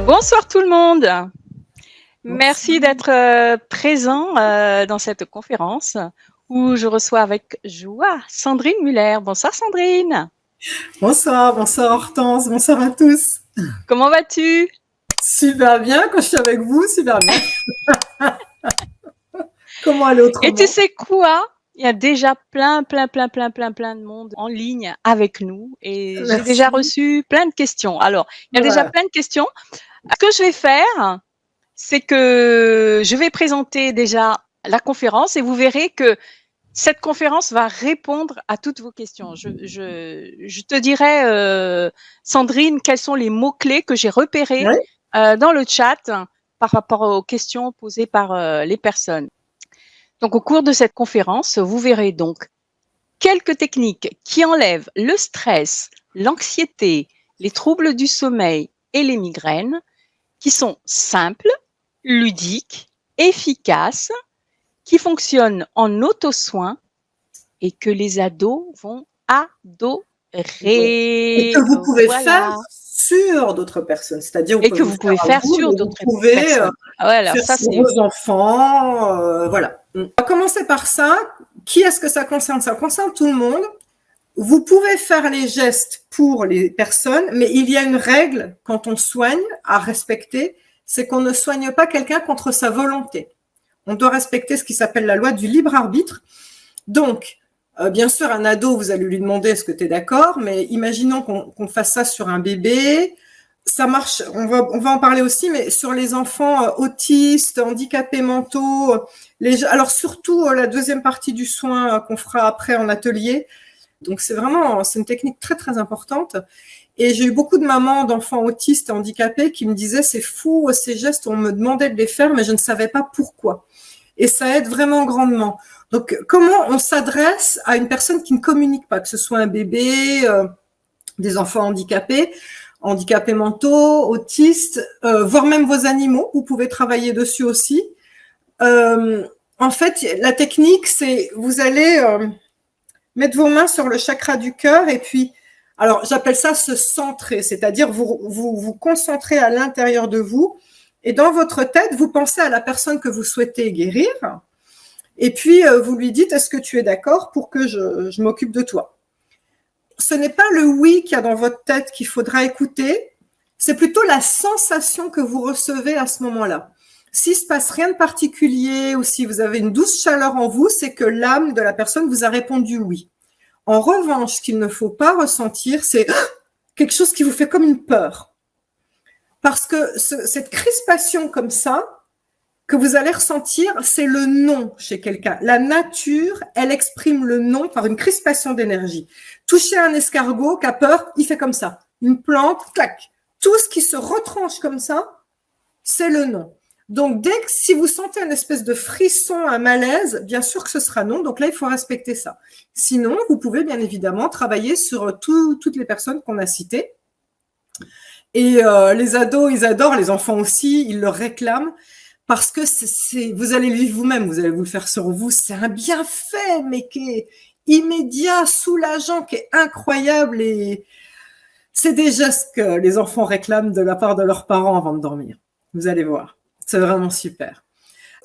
Bonsoir tout le monde. Merci d'être présent dans cette conférence où je reçois avec joie Sandrine Muller. Bonsoir Sandrine. Bonsoir Hortense, bonsoir à tous. Comment vas-tu? Super bien, quand je suis avec vous, super bien. Comment aller autrement? Et tu sais quoi? Il y a déjà plein de monde en ligne avec nous et j'ai déjà reçu plein de questions. Alors, il y a déjà plein de questions. Ce que je vais faire, c'est que je vais présenter déjà la conférence et vous verrez que cette conférence va répondre à toutes vos questions. Je te dirai, Sandrine, quels sont les mots-clés que j'ai repérés dans le chat par rapport aux questions posées par les personnes. Donc, au cours de cette conférence, vous verrez donc quelques techniques qui enlèvent le stress, l'anxiété, les troubles du sommeil et les migraines, qui sont simples, ludiques, efficaces, qui fonctionnent en auto-soin et que les ados vont adorer. Et que vous pouvez faire sur d'autres personnes, c'est-à-dire que vous pouvez faire sur d'autres personnes. Voilà, faire ça, sur vos enfants, voilà. On va commencer par ça. Qui est-ce que ça concerne? Ça concerne tout le monde. Vous pouvez faire les gestes pour les personnes, mais il y a une règle quand on soigne à respecter, c'est qu'on ne soigne pas quelqu'un contre sa volonté. On doit respecter ce qui s'appelle la loi du libre arbitre. Donc, bien sûr, un ado, vous allez lui demander est-ce que tu es d'accord, mais imaginons qu'on fasse ça sur un bébé. Ça marche, on va en parler aussi, mais sur les enfants autistes, handicapés mentaux, alors surtout la deuxième partie du soin qu'on fera après en atelier. Donc c'est une technique très très importante. Et j'ai eu beaucoup de mamans d'enfants autistes et handicapés qui me disaient c'est fou, ces gestes, on me demandait de les faire, mais je ne savais pas pourquoi. Et ça aide vraiment grandement. Donc comment on s'adresse à une personne qui ne communique pas, que ce soit un bébé, des enfants handicapés mentaux, autistes, voire même vos animaux, vous pouvez travailler dessus aussi. En fait, la technique, c'est vous allez mettre vos mains sur le chakra du cœur et puis, alors j'appelle ça se centrer, c'est-à-dire vous concentrez à l'intérieur de vous et dans votre tête, vous pensez à la personne que vous souhaitez guérir et puis vous lui dites est-ce que tu es d'accord pour que je m'occupe de toi? Ce n'est pas le oui qu'il y a dans votre tête qu'il faudra écouter, c'est plutôt la sensation que vous recevez à ce moment-là. S'il ne se passe rien de particulier ou si vous avez une douce chaleur en vous, c'est que l'âme de la personne vous a répondu oui. En revanche, ce qu'il ne faut pas ressentir, c'est quelque chose qui vous fait comme une peur. Parce que cette crispation comme ça, que vous allez ressentir, c'est le non chez quelqu'un. La nature, elle exprime le non par une crispation d'énergie. Toucher un escargot qui a peur, il fait comme ça. Une plante, clac. Tout ce qui se retranche comme ça, c'est le non. Donc, si vous sentez une espèce de frisson, un malaise, bien sûr que ce sera non. Donc là, il faut respecter ça. Sinon, vous pouvez bien évidemment travailler sur toutes les personnes qu'on a citées. Et les ados, ils adorent, les enfants aussi, ils le réclament. Parce que vous allez le vivre vous-même, vous allez vous le faire sur vous. C'est un bienfait, mais qui est immédiat, soulageant, qui est incroyable. Et c'est des gestes que les enfants réclament de la part de leurs parents avant de dormir. Vous allez voir, c'est vraiment super.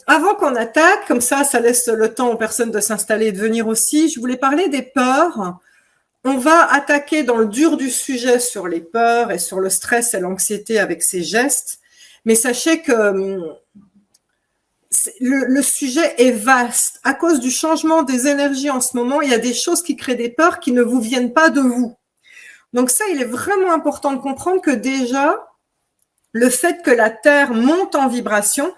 Avant qu'on attaque, comme ça laisse le temps aux personnes de s'installer et de venir aussi, je voulais parler des peurs. On va attaquer dans le dur du sujet sur les peurs et sur le stress et l'anxiété avec ces gestes. Mais sachez que le sujet est vaste. À cause du changement des énergies en ce moment, il y a des choses qui créent des peurs qui ne vous viennent pas de vous. Donc ça, il est vraiment important de comprendre que déjà, le fait que la Terre monte en vibration,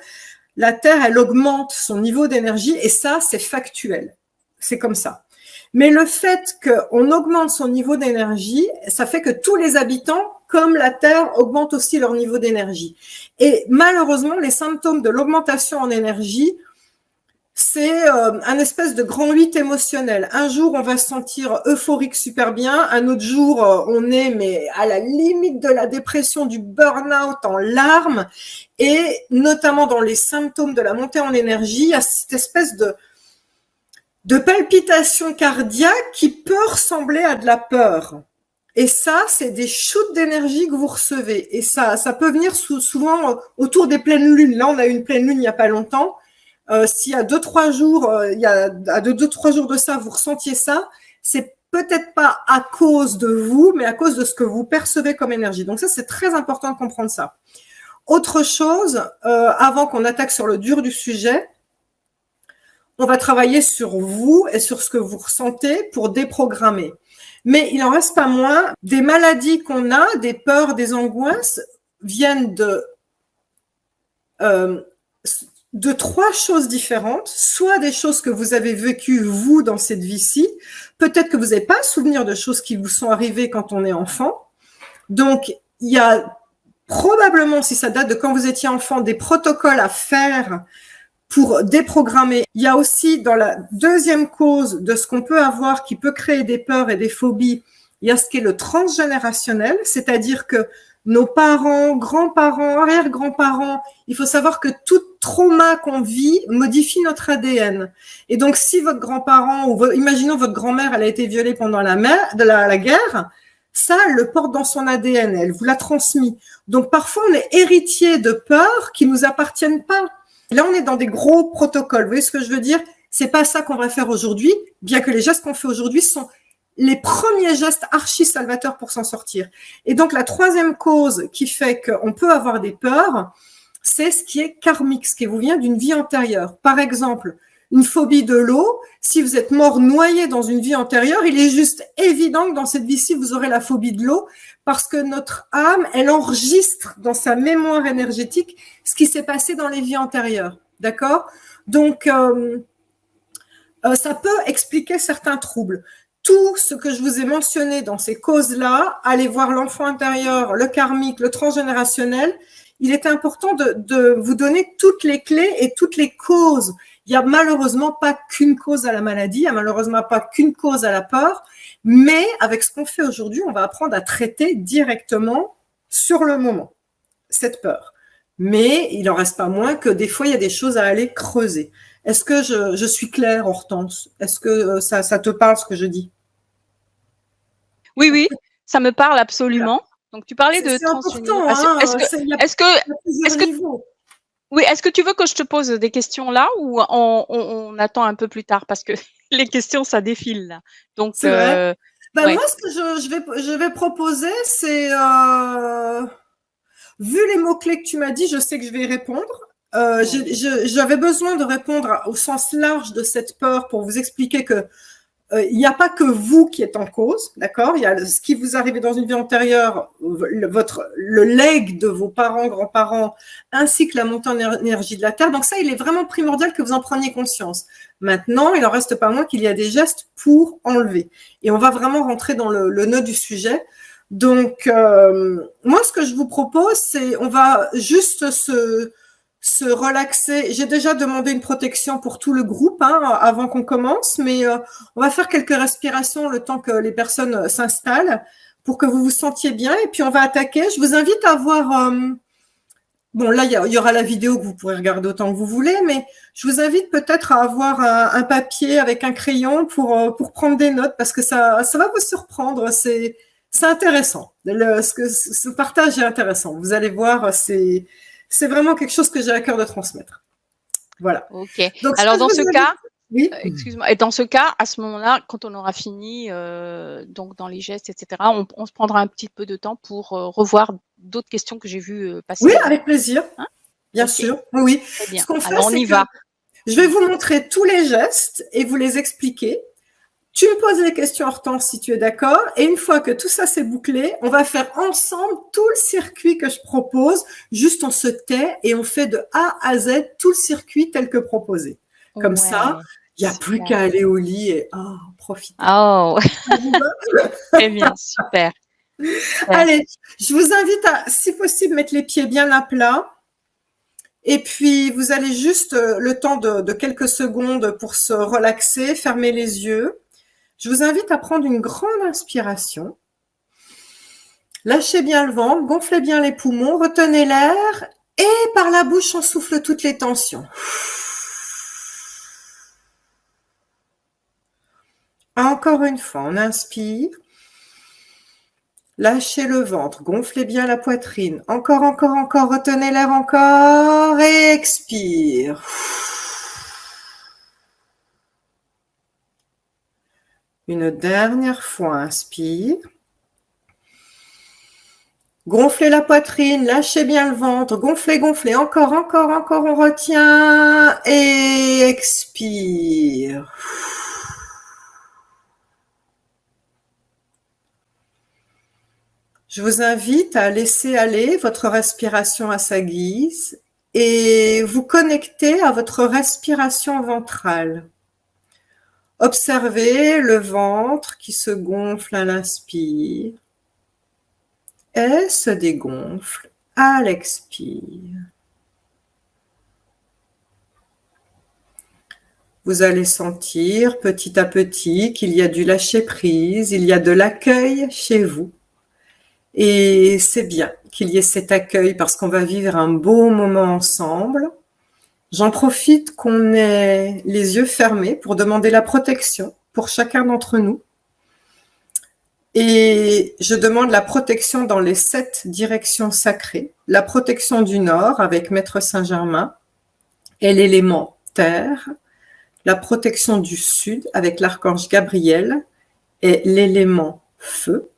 la Terre, elle augmente son niveau d'énergie et ça, c'est factuel. C'est comme ça. Mais le fait qu'on augmente son niveau d'énergie, ça fait que tous les habitants, comme la Terre, augmentent aussi leur niveau d'énergie. Et malheureusement, les symptômes de l'augmentation en énergie, c'est un espèce de grand 8 émotionnel. Un jour, on va se sentir euphorique super bien. Un autre jour, on est mais à la limite de la dépression, du burn-out, en larmes. Et notamment dans les symptômes de la montée en énergie, il y a cette espèce de palpitation cardiaque qui peut ressembler à de la peur. Et ça, c'est des shoots d'énergie que vous recevez. Et ça peut venir souvent autour des pleines lunes. Là, on a eu une pleine lune il n'y a pas longtemps. S'il y a 2-3 jours, à 2-3 jours de ça, vous ressentiez ça, c'est peut-être pas à cause de vous, mais à cause de ce que vous percevez comme énergie. Donc ça, c'est très important de comprendre ça. Autre chose, avant qu'on attaque sur le dur du sujet, on va travailler sur vous et sur ce que vous ressentez pour déprogrammer. Mais il n'en reste pas moins, des maladies qu'on a, des peurs, des angoisses, viennent de 3 choses différentes, soit des choses que vous avez vécues, vous, dans cette vie-ci, peut-être que vous n'avez pas souvenir de choses qui vous sont arrivées quand on est enfant. Donc, il y a probablement, si ça date de quand vous étiez enfant, des protocoles à faire pour déprogrammer. Il y a aussi, dans la deuxième cause de ce qu'on peut avoir qui peut créer des peurs et des phobies, il y a ce qui est le transgénérationnel, c'est-à-dire que nos parents, grands-parents, arrière-grands-parents, il faut savoir que tout trauma qu'on vit modifie notre ADN. Et donc, si votre grand-parent, ou imaginons votre grand-mère, elle a été violée pendant la guerre, ça, elle le porte dans son ADN, elle vous l'a transmis. Donc, parfois, on est héritier de peurs qui nous appartiennent pas. Là, on est dans des gros protocoles. Vous voyez ce que je veux dire? C'est pas ça qu'on va faire aujourd'hui, bien que les gestes qu'on fait aujourd'hui sont les premiers gestes archi salvateurs pour s'en sortir. Et donc, la troisième cause qui fait qu'on peut avoir des peurs, c'est ce qui est karmique, ce qui vous vient d'une vie antérieure. Par exemple, une phobie de l'eau, si vous êtes mort noyé dans une vie antérieure, il est juste évident que dans cette vie-ci, vous aurez la phobie de l'eau parce que notre âme, elle enregistre dans sa mémoire énergétique ce qui s'est passé dans les vies antérieures. D'accord? Donc, ça peut expliquer certains troubles. Tout ce que je vous ai mentionné dans ces causes-là, allez voir l'enfant intérieur, le karmique, le transgénérationnel, il est important de vous donner toutes les clés et toutes les causes. Il n'y a malheureusement pas qu'une cause à la maladie, il n'y a malheureusement pas qu'une cause à la peur, mais avec ce qu'on fait aujourd'hui, on va apprendre à traiter directement sur le moment cette peur. Mais il n'en reste pas moins que des fois, il y a des choses à aller creuser. Est-ce que je suis claire, Hortense? Est-ce que ça te parle ce que je dis? Oui, oui, ça me parle absolument. Donc, tu parlais de transgénération. Oui, est-ce que tu veux que je te pose des questions là ou on attend un peu plus tard parce que les questions, ça défile là. Donc, c'est vrai. Moi, ce que je vais proposer, c'est vu les mots-clés que tu m'as dit, je sais que je vais y répondre. J'avais besoin de répondre au sens large de cette peur pour vous expliquer que il n'y a pas que vous qui êtes en cause, d'accord? Il y a ce qui vous arrivait dans une vie antérieure, le legs de vos parents, grands-parents, ainsi que la montée en énergie de la Terre. Donc ça, il est vraiment primordial que vous en preniez conscience. Maintenant, il n'en reste pas moins qu'il y a des gestes pour enlever. Et on va vraiment rentrer dans le nœud du sujet. Donc, moi, ce que je vous propose, c'est on va juste se relaxer. J'ai déjà demandé une protection pour tout le groupe avant qu'on commence, mais on va faire quelques respirations le temps que les personnes s'installent pour que vous vous sentiez bien et puis on va attaquer. Je vous invite à voir, bon là il y aura la vidéo que vous pourrez regarder autant que vous voulez, mais je vous invite peut-être à avoir un papier avec un crayon pour prendre des notes parce que ça va vous surprendre. C'est intéressant. Ce partage est intéressant. Vous allez voir, c'est vraiment quelque chose que j'ai à cœur de transmettre. Voilà. Ok. Donc, alors, dans ce cas, oui. Excuse-moi. Et dans ce cas, à ce moment-là, quand on aura fini, donc dans les gestes, etc., on se prendra un petit peu de temps pour revoir d'autres questions que j'ai vues passer. Oui, avec plaisir. Hein, bien sûr. Oui. Très bien. Ce qu'on fait, alors, on y va. Je vais vous montrer tous les gestes et vous les expliquer. Tu me poses les questions, Hortense, si tu es d'accord. Et une fois que tout ça c'est bouclé, on va faire ensemble tout le circuit que je propose. Juste, on se tait et on fait de A à Z tout le circuit tel que proposé. Comme ça, il n'y a plus qu'à aller au lit et profiter. Oh, très bien, super. Allez, je vous invite à, si possible, mettre les pieds bien à plat. Et puis, vous allez juste le temps de quelques secondes pour se relaxer, fermer les yeux. Je vous invite à prendre une grande inspiration. Lâchez bien le ventre, gonflez bien les poumons, retenez l'air et par la bouche, on souffle toutes les tensions. Encore une fois, on inspire. Lâchez le ventre, gonflez bien la poitrine. Encore, encore, encore, retenez l'air encore et expire. Une dernière fois, inspire. Gonflez la poitrine, lâchez bien le ventre, gonflez, gonflez, encore, encore, encore, on retient et expire. Je vous invite à laisser aller votre respiration à sa guise et vous connecter à votre respiration ventrale. Observez le ventre qui se gonfle à l'inspire et se dégonfle à l'expire. Vous allez sentir petit à petit qu'il y a du lâcher-prise, il y a de l'accueil chez vous. Et c'est bien qu'il y ait cet accueil parce qu'on va vivre un beau moment ensemble. J'en profite qu'on ait les yeux fermés pour demander la protection pour chacun d'entre nous. Et je demande la protection dans les 7 directions sacrées. La protection du Nord avec Maître Saint-Germain et l'élément terre. La protection du Sud avec l'archange Gabriel et l'élément feu.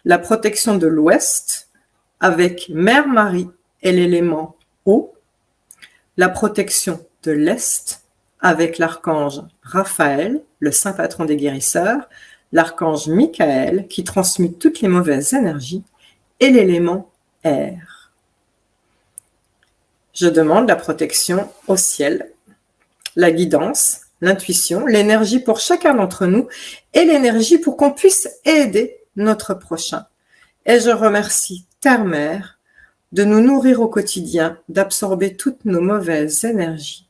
La protection de l'Ouest avec Mère Marie et l'élément eau. La protection de l'Est avec l'archange Raphaël, le saint patron des guérisseurs, l'archange Michael qui transmute toutes les mauvaises énergies et l'élément air. Je demande la protection au ciel, la guidance, l'intuition, l'énergie pour chacun d'entre nous et l'énergie pour qu'on puisse aider notre prochain. Et je remercie Terre-Mère de nous nourrir au quotidien, d'absorber toutes nos mauvaises énergies.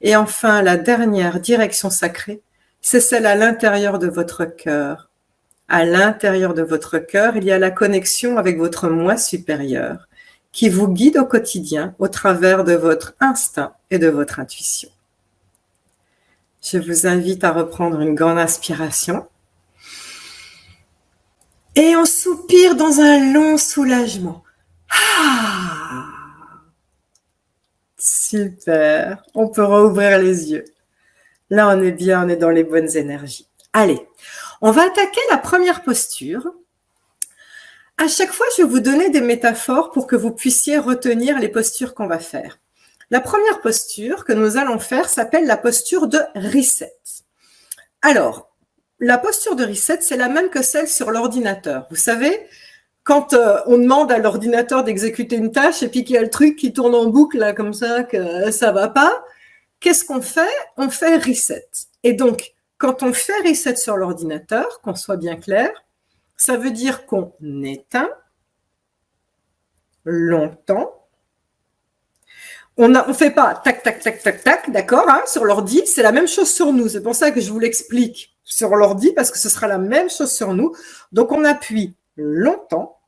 Et enfin, la dernière direction sacrée, c'est celle à l'intérieur de votre cœur. À l'intérieur de votre cœur, il y a la connexion avec votre moi supérieur qui vous guide au quotidien au travers de votre instinct et de votre intuition. Je vous invite à reprendre une grande inspiration. Et on soupire dans un long soulagement. Ah, super, on peut rouvrir les yeux. Là, on est bien, on est dans les bonnes énergies. Allez, on va attaquer la première posture. À chaque fois, je vais vous donner des métaphores pour que vous puissiez retenir les postures qu'on va faire. La première posture que nous allons faire s'appelle la posture de reset. Alors, la posture de reset, c'est la même que celle sur l'ordinateur. Vous savez, quand on demande à l'ordinateur d'exécuter une tâche et puis qu'il y a le truc qui tourne en boucle là comme ça, que ça va pas, qu'est-ce qu'on fait? On fait reset. Et donc, quand on fait reset sur l'ordinateur, qu'on soit bien clair, ça veut dire qu'on éteint longtemps. On ne fait pas tac, tac, tac, tac, tac, d'accord, hein, sur l'ordi, c'est la même chose sur nous. C'est pour ça que je vous l'explique sur l'ordi, parce que ce sera la même chose sur nous. Donc, on appuie longtemps.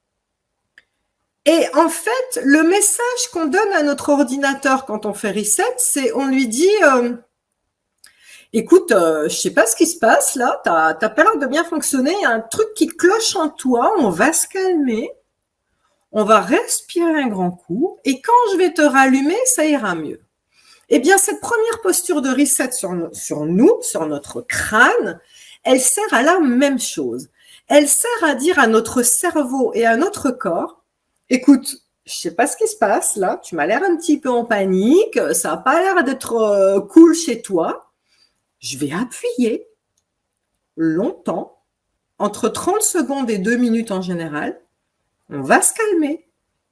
Et en fait, le message qu'on donne à notre ordinateur quand on fait reset, c'est on lui dit écoute, je sais pas ce qui se passe là, t'as pas l'air de bien fonctionner, il y a un truc qui cloche en toi, on va se calmer, on va respirer un grand coup, et quand je vais te rallumer, ça ira mieux. Eh bien, cette première posture de reset sur nous, sur notre crâne, elle sert à la même chose. Elle sert à dire à notre cerveau et à notre corps, écoute, je sais pas ce qui se passe là, tu m'as l'air un petit peu en panique, ça n'a pas l'air d'être cool chez toi. Je vais appuyer longtemps, entre 30 secondes et 2 minutes en général. On va se calmer.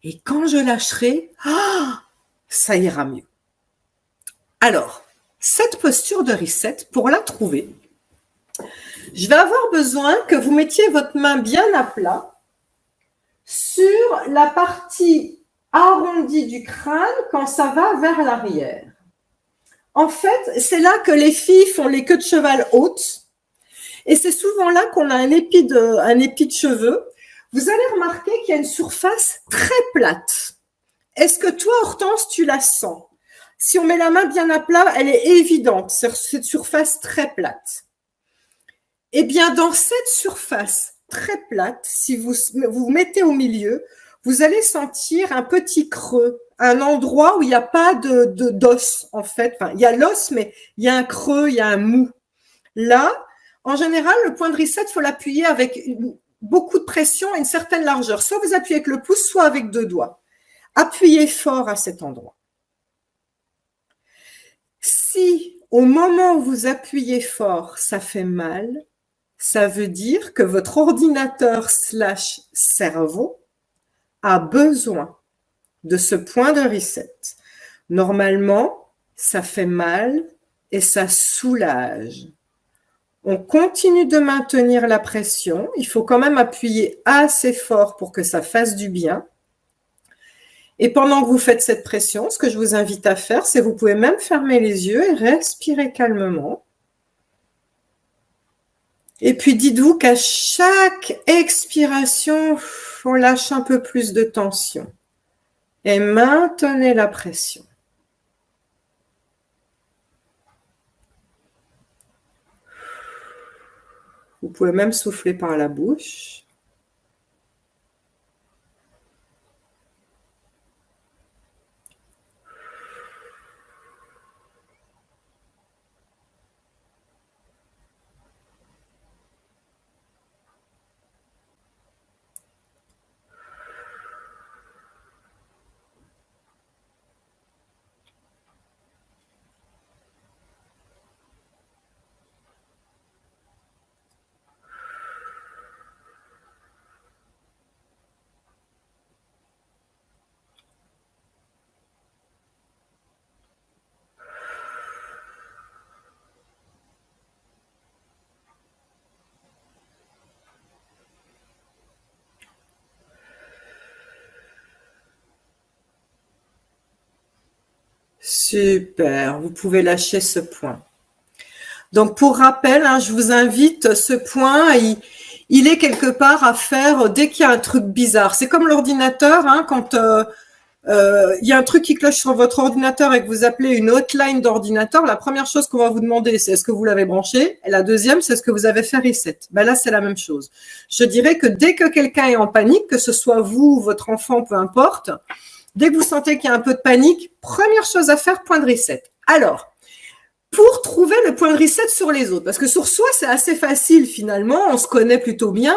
Et quand je lâcherai, ça ira mieux. Alors, cette posture de reset, pour la trouver, je vais avoir besoin que vous mettiez votre main bien à plat sur la partie arrondie du crâne quand ça va vers l'arrière. En fait, c'est là que les filles font les queues de cheval hautes. Et c'est souvent là qu'on a un épi de cheveux. Vous allez remarquer qu'il y a une surface très plate. Est-ce que toi, Hortense, tu la sens? Si on met la main bien à plat, elle est évidente, cette surface très plate. Eh bien, dans cette surface très plate, si vous vous mettez au milieu, vous allez sentir un petit creux, un endroit où il n'y a pas d'os, en fait. Enfin, il y a l'os, mais il y a un creux, il y a un mou. Là, en général, le point de reset, il faut l'appuyer avec beaucoup de pression et une certaine largeur. Soit vous appuyez avec le pouce, soit avec 2 doigts. Appuyez fort à cet endroit. Si, au moment où vous appuyez fort, ça fait mal, ça veut dire que votre ordinateur / cerveau a besoin de ce point de reset. Normalement, ça fait mal et ça soulage. On continue de maintenir la pression. Il faut quand même appuyer assez fort pour que ça fasse du bien. Et pendant que vous faites cette pression, ce que je vous invite à faire, c'est vous pouvez même fermer les yeux et respirer calmement. Et puis dites-vous qu'à chaque expiration, on lâche un peu plus de tension. Et maintenez la pression. Vous pouvez même souffler par la bouche. Super, vous pouvez lâcher ce point. Donc, pour rappel, je vous invite, ce point, il est quelque part à faire dès qu'il y a un truc bizarre. C'est comme l'ordinateur, quand il y a un truc qui cloche sur votre ordinateur et que vous appelez une hotline d'ordinateur, la première chose qu'on va vous demander, c'est est-ce que vous l'avez branché? Et la deuxième, c'est est-ce que vous avez fait reset? Ben là, c'est la même chose. Je dirais que dès que quelqu'un est en panique, que ce soit vous ou votre enfant, peu importe, dès que vous sentez qu'il y a un peu de panique, première chose à faire, point de reset. Alors, pour trouver le point de reset sur les autres, parce que sur soi, c'est assez facile finalement, on se connaît plutôt bien,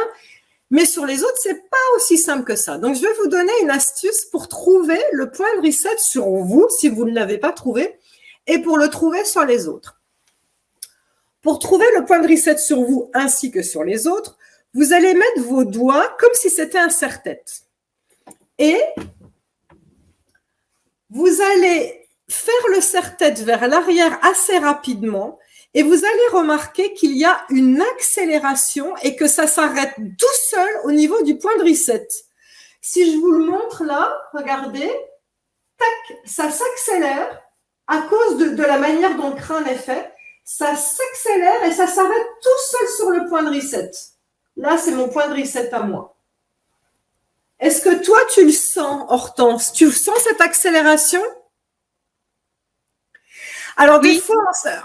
mais sur les autres, c'est pas aussi simple que ça. Donc, je vais vous donner une astuce pour trouver le point de reset sur vous, si vous ne l'avez pas trouvé, et pour le trouver sur les autres. Pour trouver le point de reset sur vous ainsi que sur les autres, vous allez mettre vos doigts comme si c'était un serre-tête. Et vous allez faire le serre-tête vers l'arrière assez rapidement et vous allez remarquer qu'il y a une accélération et que ça s'arrête tout seul au niveau du point de reset. Si je vous le montre là, regardez, tac, ça s'accélère à cause de la manière dont le crâne est fait. Ça s'accélère et ça s'arrête tout seul sur le point de reset. Là, c'est mon point de reset à moi. Est-ce que toi, tu le sens, Hortense? Tu sens cette accélération? Alors, oui. Des fois,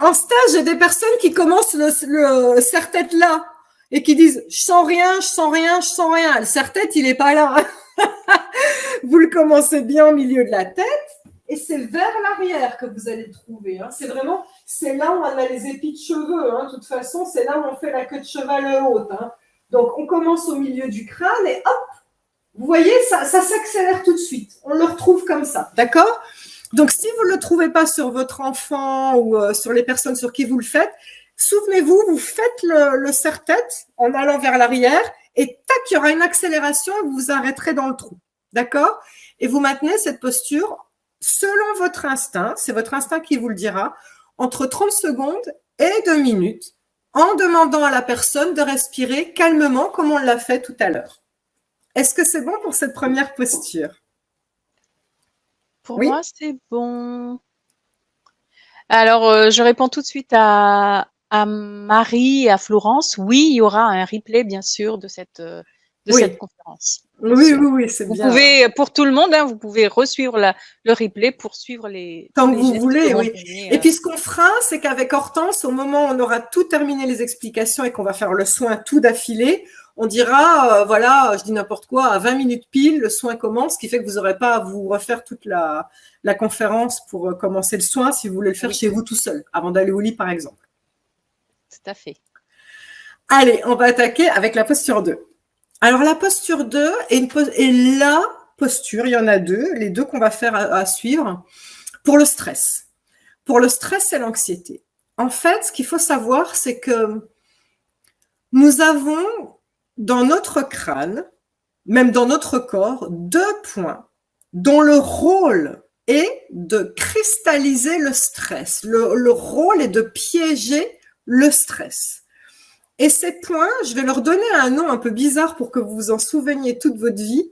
en stage, j'ai des personnes qui commencent le serre-tête là et qui disent « je sens rien, je sens rien, je sens rien ». Le serre-tête, il n'est pas là. Vous le commencez bien au milieu de la tête et c'est vers l'arrière que vous allez le trouver. C'est vraiment, c'est là où on a les épis de cheveux. De toute façon, c'est là où on fait la queue de cheval haute. Donc, on commence au milieu du crâne et hop, vous voyez, ça s'accélère tout de suite. On le retrouve comme ça, d'accord? Donc, si vous ne le trouvez pas sur votre enfant ou sur les personnes sur qui vous le faites, souvenez-vous, vous faites le serre-tête en allant vers l'arrière et tac, il y aura une accélération et vous vous arrêterez dans le trou, d'accord? Et vous maintenez cette posture selon votre instinct, c'est votre instinct qui vous le dira, entre 30 secondes et 2 minutes en demandant à la personne de respirer calmement comme on l'a fait tout à l'heure. Est-ce que c'est bon pour cette première posture? Pour moi, c'est bon. Alors, je réponds tout de suite à Marie et à Florence. Oui, il y aura un replay, bien sûr, de cette conférence. Oui, c'est bien. Vous pouvez, pour tout le monde, vous pouvez resuivre le replay pour suivre Tant que vous voulez, oui. Et puis, ce qu'on fera, c'est qu'avec Hortense, au moment où on aura tout terminé les explications et qu'on va faire le soin tout d'affilée, on dira, voilà, je dis n'importe quoi, à 20 minutes pile, le soin commence, ce qui fait que vous n'aurez pas à vous refaire toute la conférence pour commencer le soin si vous voulez le faire chez vous tout seul, avant d'aller au lit, par exemple. Tout à fait. Allez, on va attaquer avec la posture 2. Alors, la posture 2 est la posture, il y en a deux, les deux qu'on va faire à suivre, pour le stress. Pour le stress et l'anxiété. En fait, ce qu'il faut savoir, c'est que nous avons dans notre crâne, même dans notre corps, 2 points dont le rôle est de cristalliser le stress. Le rôle est de piéger le stress. Et ces points, je vais leur donner un nom un peu bizarre pour que vous vous en souveniez toute votre vie.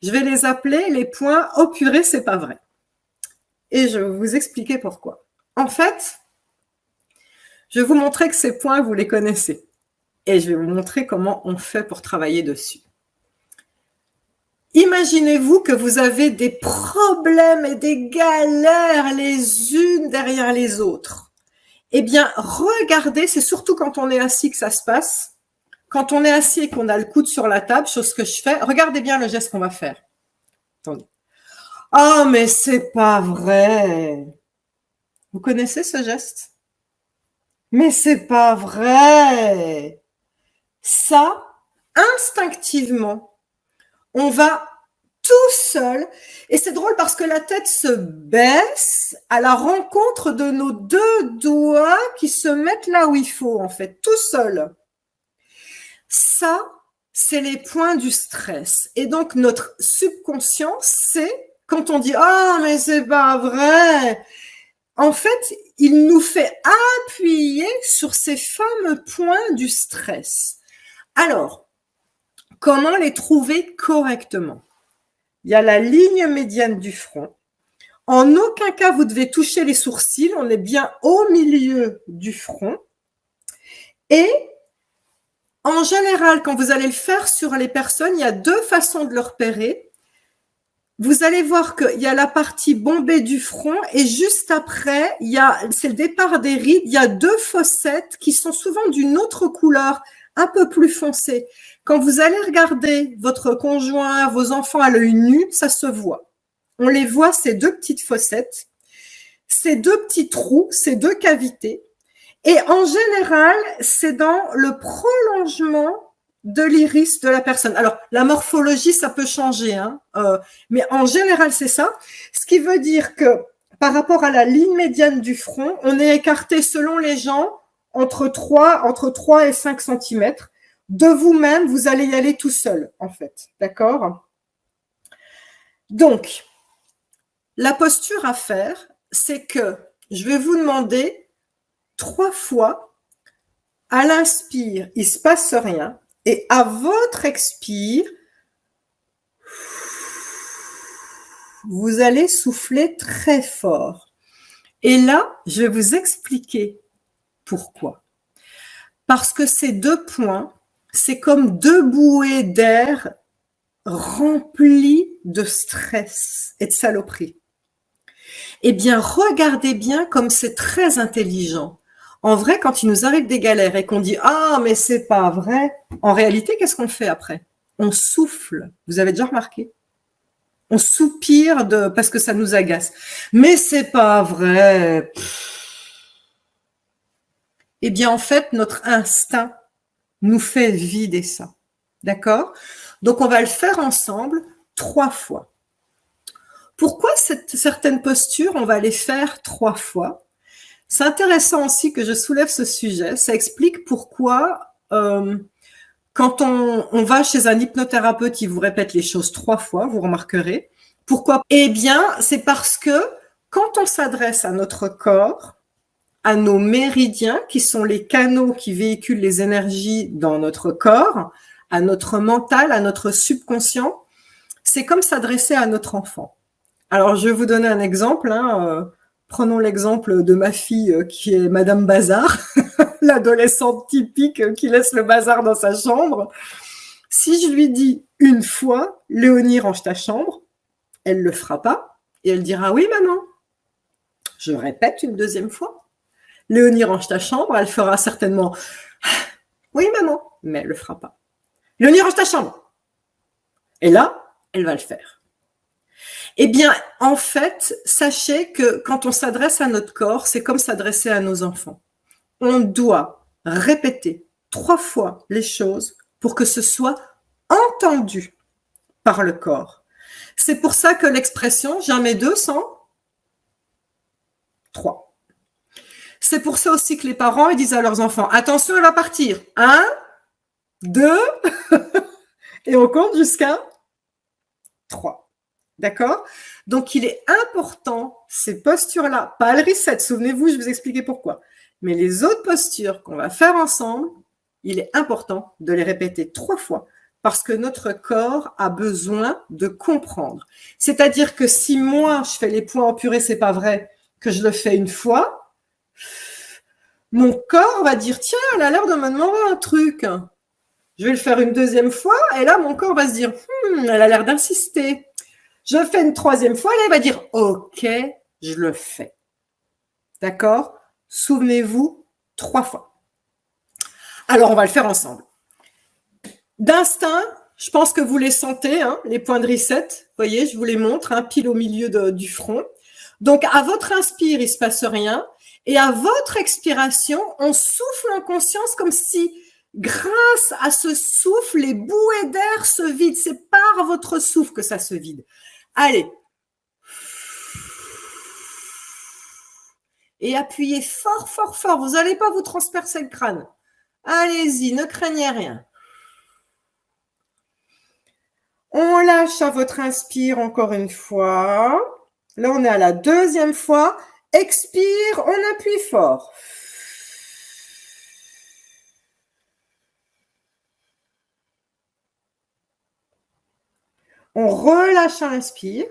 Je vais les appeler les points « Oh purée, c'est pas vrai ». Et je vais vous expliquer pourquoi. En fait, je vais vous montrer que ces points, vous les connaissez. Et je vais vous montrer comment on fait pour travailler dessus. Imaginez-vous que vous avez des problèmes et des galères les unes derrière les autres. Eh bien, regardez, c'est surtout quand on est assis que ça se passe. Quand on est assis et qu'on a le coude sur la table, chose que je fais, regardez bien le geste qu'on va faire. Attendez. Ah, mais c'est pas vrai. Vous connaissez ce geste? Mais c'est pas vrai. Ça, instinctivement, on va tout seul. Et c'est drôle parce que la tête se baisse à la rencontre de nos 2 doigts qui se mettent là où il faut, en fait, tout seul. Ça, c'est les points du stress. Et donc, notre subconscient, c'est quand on dit « Ah, mais c'est pas vrai !» En fait, il nous fait appuyer sur ces fameux points du stress. Alors, comment les trouver correctement? Il y a la ligne médiane du front. En aucun cas, vous devez toucher les sourcils. On est bien au milieu du front. Et en général, quand vous allez le faire sur les personnes, il y a 2 façons de le repérer. Vous allez voir qu'il y a la partie bombée du front et juste après, c'est le départ des rides. Il y a 2 fossettes qui sont souvent d'une autre couleur, un peu plus foncée. Quand vous allez regarder votre conjoint, vos enfants à l'œil nu, ça se voit. On les voit, ces 2 petites fossettes, ces 2 petits trous, ces 2 cavités. Et en général, c'est dans le prolongement de l'iris de la personne. Alors, la morphologie, ça peut changer, hein, mais en général, c'est ça. Ce qui veut dire que par rapport à la ligne médiane du front, on est écarté selon les gens entre 3 et 5 cm. De vous-même, vous allez y aller tout seul, en fait. D'accord? Donc, la posture à faire, c'est que je vais vous demander 3 fois, à l'inspire, il ne se passe rien, et à votre expire, vous allez souffler très fort. Et là, je vais vous expliquer pourquoi. Parce que ces 2 points, c'est comme 2 bouées d'air remplies de stress et de saloperie. Eh bien, regardez bien comme c'est très intelligent. En vrai, quand il nous arrive des galères et qu'on dit « Ah, mais c'est pas vrai », en réalité, qu'est-ce qu'on fait après? On souffle. Vous avez déjà remarqué? On soupire parce que ça nous agace. « Mais c'est pas vrai ». Eh bien, en fait, notre instinct nous fait vider ça. D'accord? Donc, on va le faire ensemble 3 fois. Pourquoi certaines postures, on va les faire 3 fois? C'est intéressant aussi que je soulève ce sujet. Ça explique pourquoi, quand on va chez un hypnothérapeute, il vous répète les choses 3 fois, vous remarquerez. Pourquoi? Eh bien, c'est parce que quand on s'adresse à notre corps, à nos méridiens, qui sont les canaux qui véhiculent les énergies dans notre corps, à notre mental, à notre subconscient, c'est comme s'adresser à notre enfant. Alors, je vais vous donner un exemple. Prenons l'exemple de ma fille qui est Madame Bazar, l'adolescente typique qui laisse le bazar dans sa chambre. Si je lui dis une fois, Léonie, range ta chambre, elle ne le fera pas et elle dira oui, maman. Je répète une 2e fois. Léonie, range ta chambre, elle fera certainement oui, maman, mais elle ne le fera pas. Léonie, range ta chambre. Et là, elle va le faire. Eh bien, en fait, sachez que quand on s'adresse à notre corps, c'est comme s'adresser à nos enfants. On doit répéter 3 fois les choses pour que ce soit entendu par le corps. C'est pour ça que l'expression « jamais 2 sans 3 ». C'est pour ça aussi que les parents ils disent à leurs enfants « attention, elle va partir. 1, 2 » et on compte jusqu'à 3. D'accord? Donc, il est important, ces postures-là, pas le reset, souvenez-vous, je vais vous expliquer pourquoi, mais les autres postures qu'on va faire ensemble, il est important de les répéter 3 fois parce que notre corps a besoin de comprendre. C'est-à-dire que si moi, je fais les points en purée, c'est pas vrai, que je le fais une fois, mon corps va dire, tiens, elle a l'air de me demander un truc. Je vais le faire une deuxième fois et là, mon corps va se dire, elle a l'air d'insister. Je fais une 3e fois, là, il va dire « Ok, je le fais. » D'accord? Souvenez-vous, 3 fois. Alors, on va le faire ensemble. D'instinct, je pense que vous les sentez, hein, les points de reset. Vous voyez, je vous les montre, hein, pile au milieu du front. Donc, à votre inspire, il ne se passe rien. Et à votre expiration, on souffle en conscience comme si, grâce à ce souffle, les bouées d'air se vident. C'est par votre souffle que ça se vide. Allez. Et appuyez fort, fort, fort. Vous n'allez pas vous transpercer le crâne. Allez-y, ne craignez rien. On lâche à votre inspire encore une fois. Là, on est à la 2e fois. Expire, on appuie fort. On relâche à l'inspire.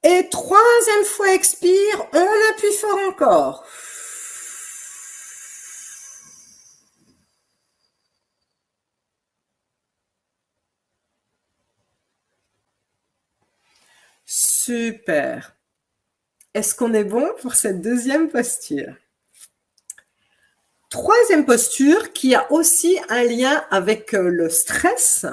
Et 3e fois expire, on appuie fort encore. Super. Est-ce qu'on est bon pour cette 2e posture? 3e posture qui a aussi un lien avec le stress.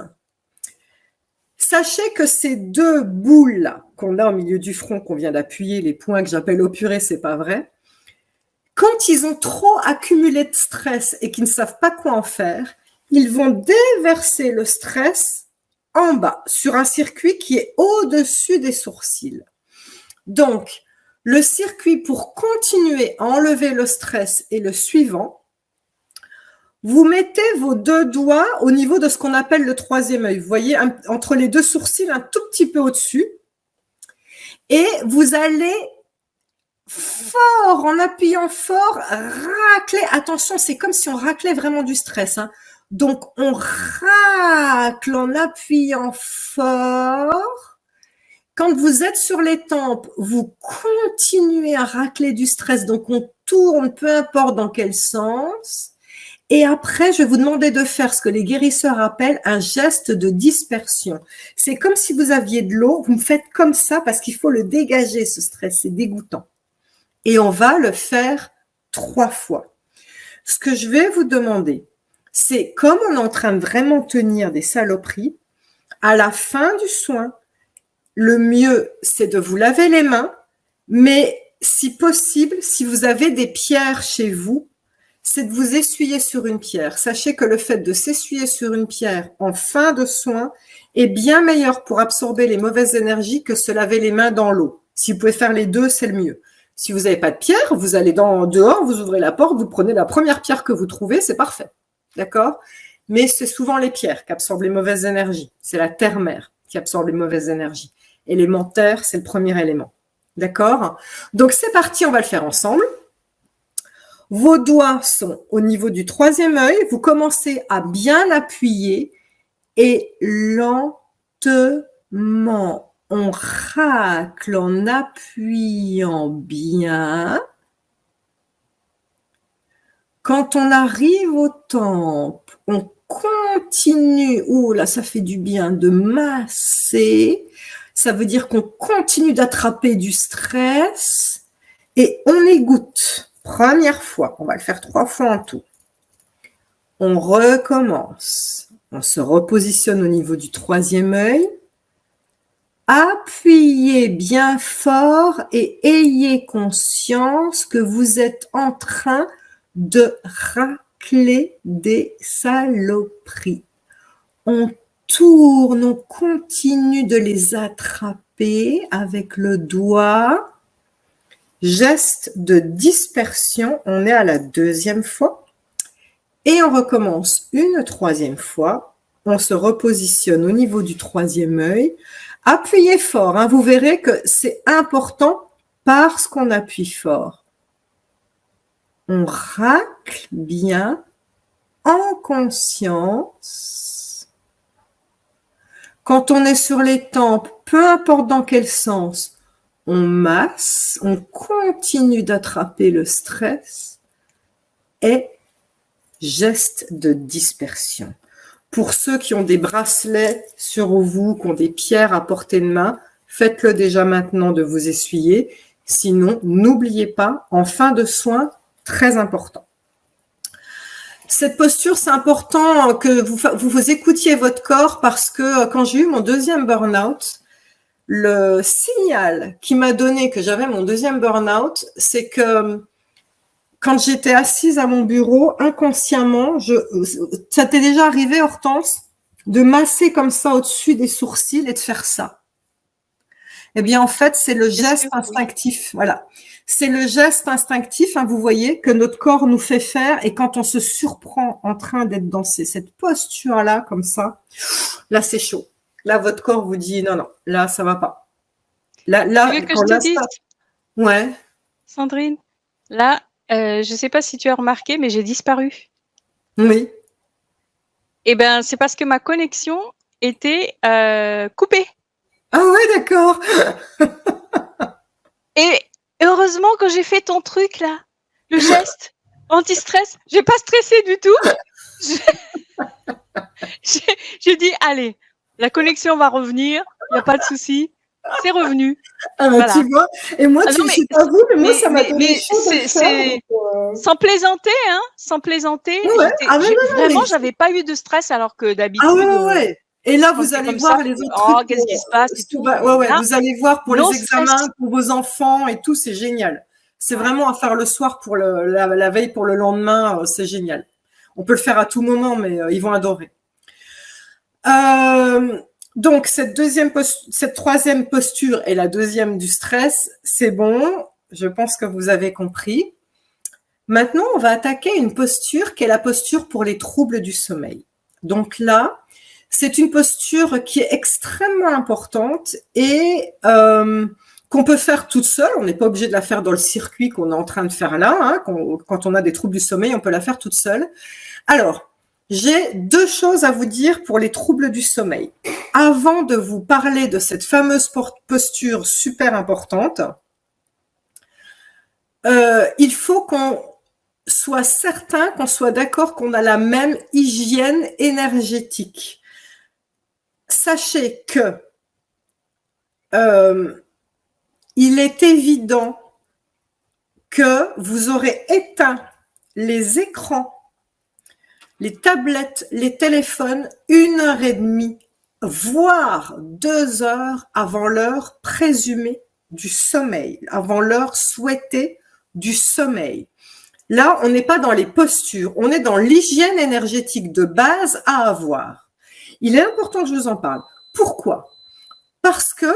Sachez que ces 2 boules qu'on a au milieu du front, qu'on vient d'appuyer, les points que j'appelle au purée, c'est pas vrai. Quand ils ont trop accumulé de stress et qu'ils ne savent pas quoi en faire, ils vont déverser le stress en bas, sur un circuit qui est au-dessus des sourcils. Donc, le circuit pour continuer à enlever le stress est le suivant. Vous mettez vos 2 doigts au niveau de ce qu'on appelle le 3e œil. Vous voyez, entre les 2 sourcils, un tout petit peu au-dessus. Et vous allez fort, en appuyant fort, racler. Attention, c'est comme si on raclait vraiment du stress, hein. Donc, on racle en appuyant fort. Quand vous êtes sur les tempes, vous continuez à racler du stress. Donc, on tourne, peu importe dans quel sens. Et après, je vais vous demander de faire ce que les guérisseurs appellent un geste de dispersion. C'est comme si vous aviez de l'eau, vous me faites comme ça parce qu'il faut le dégager, ce stress, c'est dégoûtant. Et on va le faire 3 fois. Ce que je vais vous demander, c'est comme on est en train de vraiment tenir des saloperies, à la fin du soin, le mieux, c'est de vous laver les mains, mais si possible, si vous avez des pierres chez vous, c'est de vous essuyer sur une pierre. Sachez que le fait de s'essuyer sur une pierre en fin de soin est bien meilleur pour absorber les mauvaises énergies que se laver les mains dans l'eau. Si vous pouvez faire les 2, c'est le mieux. Si vous n'avez pas de pierre, vous allez dehors, vous ouvrez la porte, vous prenez la première pierre que vous trouvez, c'est parfait. D'accord? Mais c'est souvent les pierres qui absorbent les mauvaises énergies. C'est la terre-mère qui absorbe les mauvaises énergies. Élémentaire, c'est le premier élément. D'accord? Donc, c'est parti, on va le faire ensemble. Vos doigts sont au niveau du 3e œil. Vous commencez à bien appuyer et lentement, on racle en appuyant bien. Quand on arrive aux tempes, on continue, ouh là ça fait du bien, de masser. Ça veut dire qu'on continue d'attraper du stress et on égoutte. Première fois, on va le faire 3 fois en tout. On recommence. On se repositionne au niveau du troisième œil. Appuyez bien fort et ayez conscience que vous êtes en train de racler des saloperies. On tourne, on continue de les attraper avec le doigt. Geste de dispersion, on est à la deuxième fois. Et on recommence une troisième fois. On se repositionne au niveau du troisième œil. Appuyez fort, hein. Vous verrez que c'est important parce qu'on appuie fort. On racle bien en conscience. Quand on est sur les tempes, peu importe dans quel sens, on masse, on continue d'attraper le stress et geste de dispersion. Pour ceux qui ont des bracelets sur vous, qui ont des pierres à portée de main, faites-le déjà maintenant de vous essuyer. Sinon, n'oubliez pas, en fin de soin, très important. Cette posture, c'est important que vous écoutiez votre corps parce que quand j'ai eu mon deuxième burn-out, le signal qui m'a donné que j'avais mon deuxième burn-out, c'est que quand j'étais assise à mon bureau, inconsciemment, ça t'est déjà arrivé, Hortense, de masser comme ça au-dessus des sourcils et de faire ça. Eh bien, en fait, c'est le geste instinctif. Voilà. C'est le geste instinctif, hein, vous voyez, que notre corps nous fait faire. Et quand on se surprend en train d'être dans cette posture-là, comme ça, là, c'est chaud. Là, votre corps vous dit, non, non, là, ça va pas. Là, tu veux que je te dise ouais. Sandrine, là, je ne sais pas si tu as remarqué, mais j'ai disparu. Oui. Eh bien, c'est parce que ma connexion était coupée. Ah ouais, d'accord. Et heureusement que j'ai fait ton truc là, le geste anti-stress. J'ai pas stressé du tout. J'ai dit, allez, la connexion va revenir, il n'y a pas de souci. C'est revenu. Ah bah, voilà. Tu vois, et moi, je sais pas vous, mais moi, ça m'a donné chaud de le faire. Sans plaisanter, hein, sans plaisanter. Ouais. Vraiment, j'avais pas eu de stress alors que d'habitude. Ah ouais. Et là, vous allez voir les autres trucs. Qu'est-ce qui se passe et tout. Vous allez voir pour les examens, pour vos enfants et tout, c'est génial. C'est vraiment à faire le soir pour la veille pour le lendemain, c'est génial. On peut le faire à tout moment, mais ils vont adorer. Donc, cette troisième posture et la deuxième du stress, c'est bon. Je pense que vous avez compris. Maintenant, on va attaquer une posture qui est la posture pour les troubles du sommeil. Donc là, c'est une posture qui est extrêmement importante et qu'on peut faire toute seule. On n'est pas obligé de la faire dans le circuit qu'on est en train de faire là. Hein. Quand on a des troubles du sommeil, on peut la faire toute seule. Alors, j'ai deux choses à vous dire pour les troubles du sommeil. Avant de vous parler de cette fameuse posture super importante, il faut qu'on soit certain, qu'on soit d'accord qu'on a la même hygiène énergétique. Sachez que il est évident que vous aurez éteint les écrans, les tablettes, les téléphones 1h30, voire 2 heures avant l'heure présumée du sommeil, avant l'heure souhaitée du sommeil. Là, on n'est pas dans les postures, on est dans l'hygiène énergétique de base à avoir. Il est important que je vous en parle. Pourquoi ? Parce que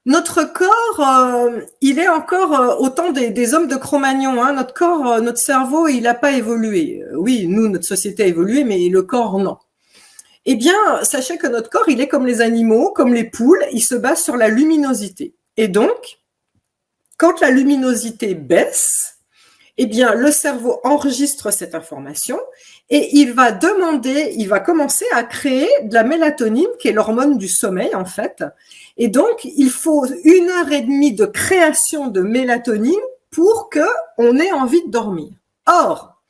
notre corps, il est encore au temps des hommes de Cro-Magnon. Hein. Notre corps, notre cerveau, il n'a pas évolué. Oui, nous, notre société a évolué, mais le corps, non. Eh bien, sachez que notre corps, il est comme les animaux, comme les poules, il se base sur la luminosité. Et donc, quand la luminosité baisse, eh bien, le cerveau enregistre cette information et il va commencer à créer de la mélatonine, qui est l'hormone du sommeil, en fait. Et donc, il faut 1h30 de création de mélatonine pour qu'on ait envie de dormir. Or,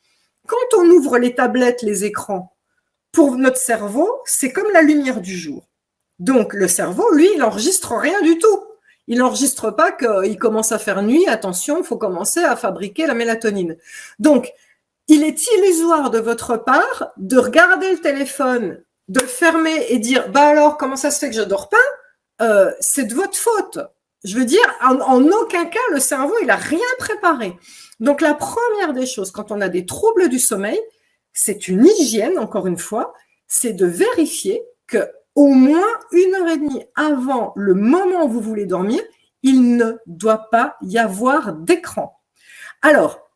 quand on ouvre les tablettes, les écrans, pour notre cerveau, c'est comme la lumière du jour. Donc, le cerveau, lui, il n'enregistre rien du tout. Il n'enregistre pas qu'il commence à faire nuit. Attention, il faut commencer à fabriquer la mélatonine. Donc, il est illusoire de votre part de regarder le téléphone, de le fermer et dire « bah alors, comment ça se fait que je ne dors pas ?» C'est de votre faute. Je veux dire, en aucun cas, le cerveau, il n'a rien préparé. Donc, la première des choses, quand on a des troubles du sommeil, c'est une hygiène, encore une fois, c'est de vérifier qu'au moins 1h30 avant le moment où vous voulez dormir, il ne doit pas y avoir d'écran. Alors,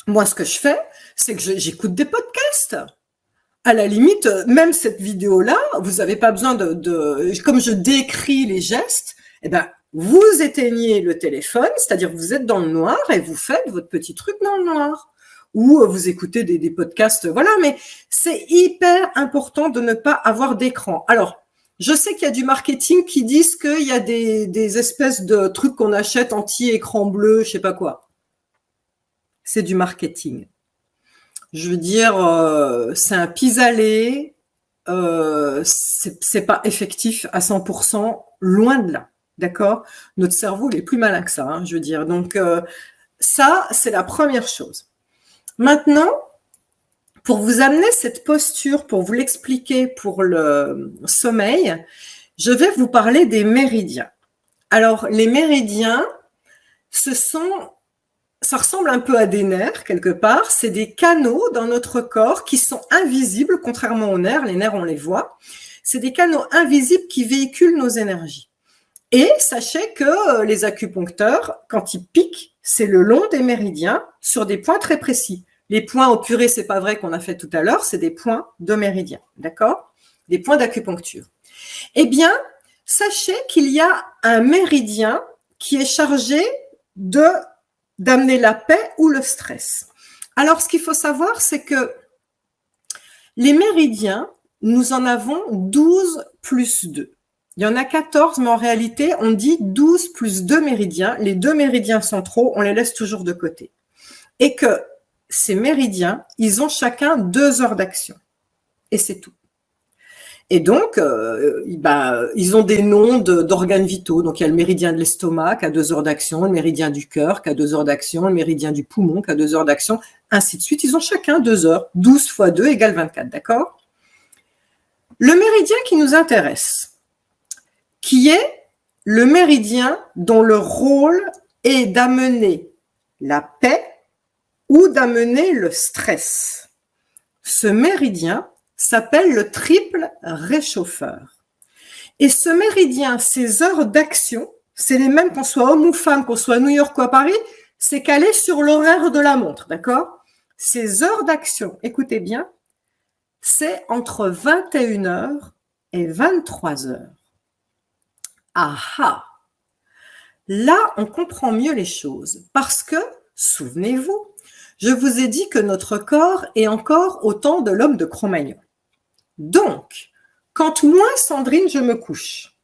moi, ce que je fais, c'est que j'écoute des podcasts. À la limite, même cette vidéo-là, vous n'avez pas besoin comme je décris les gestes, eh ben, vous éteignez le téléphone, c'est-à-dire que vous êtes dans le noir et vous faites votre petit truc dans le noir. Ou vous écoutez des podcasts, voilà, mais c'est hyper important de ne pas avoir d'écran. Alors, je sais qu'il y a du marketing qui disent qu'il y a des espèces de trucs qu'on achète anti-écran bleu, je sais pas quoi. C'est du marketing. Je veux dire, c'est un pis-aller, c'est pas effectif à 100%, loin de là, d'accord? Notre cerveau, il est plus malin que ça, hein, je veux dire. Donc, ça, c'est la première chose. Maintenant, pour vous amener cette posture, pour vous l'expliquer pour le sommeil, je vais vous parler des méridiens. Alors, les méridiens, ça ressemble un peu à des nerfs, quelque part. C'est des canaux dans notre corps qui sont invisibles, contrairement aux nerfs. Les nerfs, on les voit. C'est des canaux invisibles qui véhiculent nos énergies. Et sachez que les acupuncteurs, quand ils piquent, c'est le long des méridiens sur des points très précis. Les points au purée, c'est pas vrai qu'on a fait tout à l'heure, c'est des points de méridiens, d'accord? Des points d'acupuncture. Eh bien, sachez qu'il y a un méridien qui est chargé d'amener la paix ou le stress. Alors, ce qu'il faut savoir, c'est que les méridiens, nous en avons 12 plus 2. Il y en a 14, mais en réalité, on dit 12 plus 2 méridiens. Les 2 méridiens centraux, on les laisse toujours de côté. Et que ces méridiens, ils ont chacun 2 heures d'action. Et c'est tout. Et donc, ils ont des noms d'organes vitaux. Donc, il y a le méridien de l'estomac qui a 2 heures d'action, le méridien du cœur qui a 2 heures d'action, le méridien du poumon qui a 2 heures d'action, ainsi de suite. Ils ont chacun 2 heures. 12 fois 2 égale 24, d'accord? Le méridien qui nous intéresse, qui est le méridien dont le rôle est d'amener la paix ou d'amener le stress. Ce méridien s'appelle le triple réchauffeur. Et ce méridien, ses heures d'action, c'est les mêmes qu'on soit homme ou femme, qu'on soit à New York ou à Paris, c'est calé sur l'horaire de la montre, d'accord? Ces heures d'action, écoutez bien, c'est entre 21h et 23h. Ah ah! Là, on comprend mieux les choses parce que, souvenez-vous, je vous ai dit que notre corps est encore au temps de l'homme de Cro-Magnon. Donc, quand moi, Sandrine, je me couche,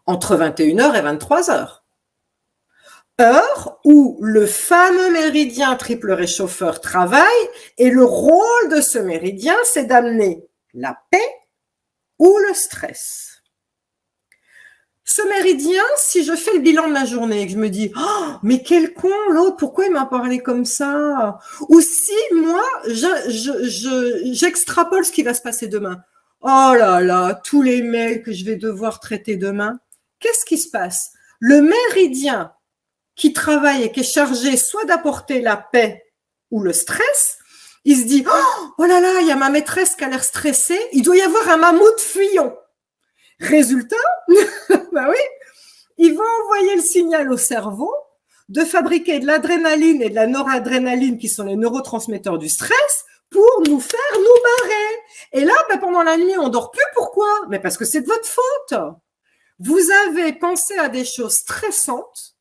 entre 21h et 23h, heure où le fameux méridien triple réchauffeur travaille, et le rôle de ce méridien, c'est d'amener la paix ou le stress. Ce méridien, si je fais le bilan de ma journée et que je me dis « Oh, mais quel con l'autre, pourquoi il m'a parlé comme ça ?» Ou si moi, j'extrapole ce qui va se passer demain. « Oh là là, tous les mails que je vais devoir traiter demain. » Qu'est-ce qui se passe? Le méridien qui travaille et qui est chargé soit d'apporter la paix ou le stress, il se dit « Oh là là, il y a ma maîtresse qui a l'air stressée, il doit y avoir un mammouth fuyant. » Résultat, ben oui, il va envoyer le signal au cerveau de fabriquer de l'adrénaline et de la noradrénaline qui sont les neurotransmetteurs du stress pour nous faire nous barrer. Et là, ben pendant la nuit, on dort plus. Pourquoi? Mais parce que c'est de votre faute. Vous avez pensé à des choses stressantes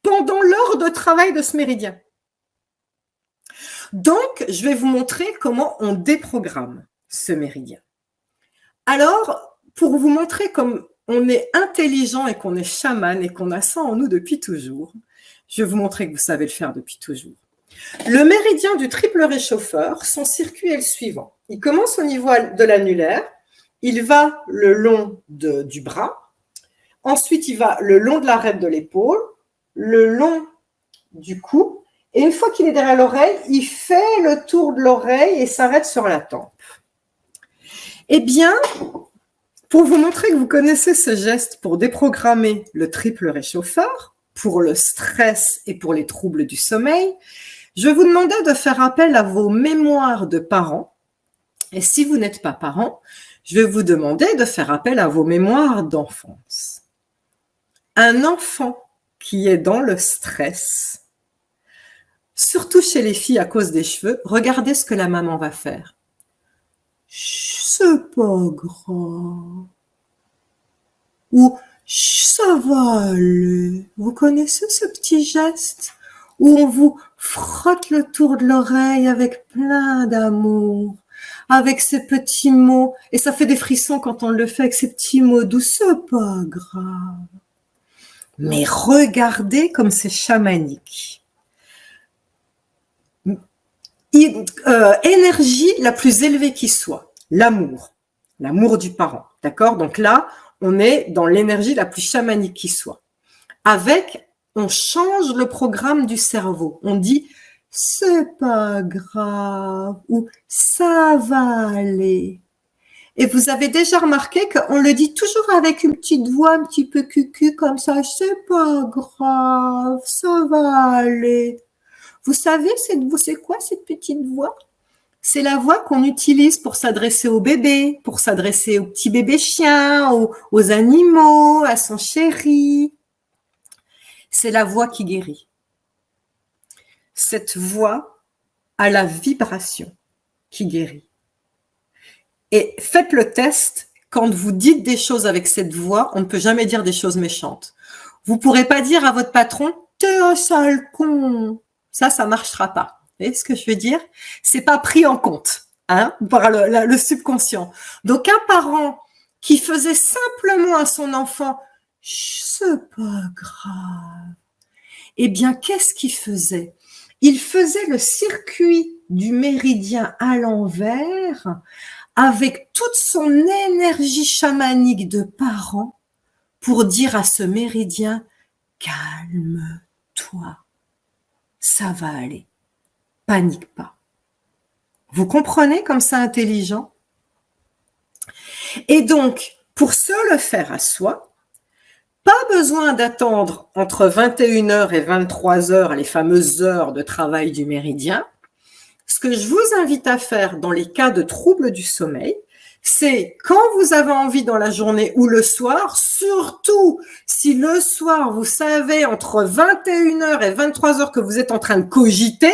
pendant l'heure de travail de ce méridien. Donc, je vais vous montrer comment on déprogramme ce méridien. Alors, pour vous montrer comme on est intelligent et qu'on est chaman et qu'on a ça en nous depuis toujours, je vais vous montrer que vous savez le faire depuis toujours. Le méridien du triple réchauffeur, son circuit est le suivant. Il commence au niveau de l'annulaire, il va le long du bras, ensuite il va le long de l'arête de l'épaule, le long du cou Et une fois qu'il est derrière l'oreille, il fait le tour de l'oreille et s'arrête sur la tempe. Eh bien, pour vous montrer que vous connaissez ce geste pour déprogrammer le triple réchauffeur, pour le stress et pour les troubles du sommeil, je vais vous demander de faire appel à vos mémoires de parents. Et si vous n'êtes pas parent, je vais vous demander de faire appel à vos mémoires d'enfance. Un enfant qui est dans le stress, surtout chez les filles à cause des cheveux, regardez ce que la maman va faire. C'est pas grave. Ou ça va aller. Vous connaissez ce petit geste où on vous frotte le tour de l'oreille avec plein d'amour, avec ces petits mots, et ça fait des frissons quand on le fait avec ces petits mots doux, c'est pas grave. Mais regardez comme c'est chamanique. Énergie la plus élevée qui soit, l'amour du parent, d'accord? Donc là, on est dans l'énergie la plus chamanique qui soit. On change le programme du cerveau. On dit « c'est pas grave » ou « ça va aller ». Et vous avez déjà remarqué qu'on le dit toujours avec une petite voix un petit peu cucu comme ça « c'est pas grave, ça va aller ». Vous savez, c'est quoi cette petite voix? C'est la voix qu'on utilise pour s'adresser au bébé, pour s'adresser au petit bébé chien, aux animaux, à son chéri. C'est la voix qui guérit. Cette voix a la vibration qui guérit. Et faites le test, quand vous dites des choses avec cette voix, on ne peut jamais dire des choses méchantes. Vous ne pourrez pas dire à votre patron « t'es un sale con ». Ça marchera pas. Vous voyez ce que je veux dire? C'est pas pris en compte, hein, par le subconscient. Donc, un parent qui faisait simplement à son enfant « c'est pas grave », eh bien, qu'est-ce qu'il faisait? Il faisait le circuit du méridien à l'envers avec toute son énergie chamanique de parent pour dire à ce méridien « calme-toi, ça va aller, panique pas ». Vous comprenez comme c'est intelligent? Et donc, pour se le faire à soi, pas besoin d'attendre entre 21h et 23h, les fameuses heures de travail du méridien. Ce que je vous invite à faire dans les cas de troubles du sommeil, c'est quand vous avez envie dans la journée ou le soir, surtout si le soir, vous savez, entre 21h et 23h que vous êtes en train de cogiter,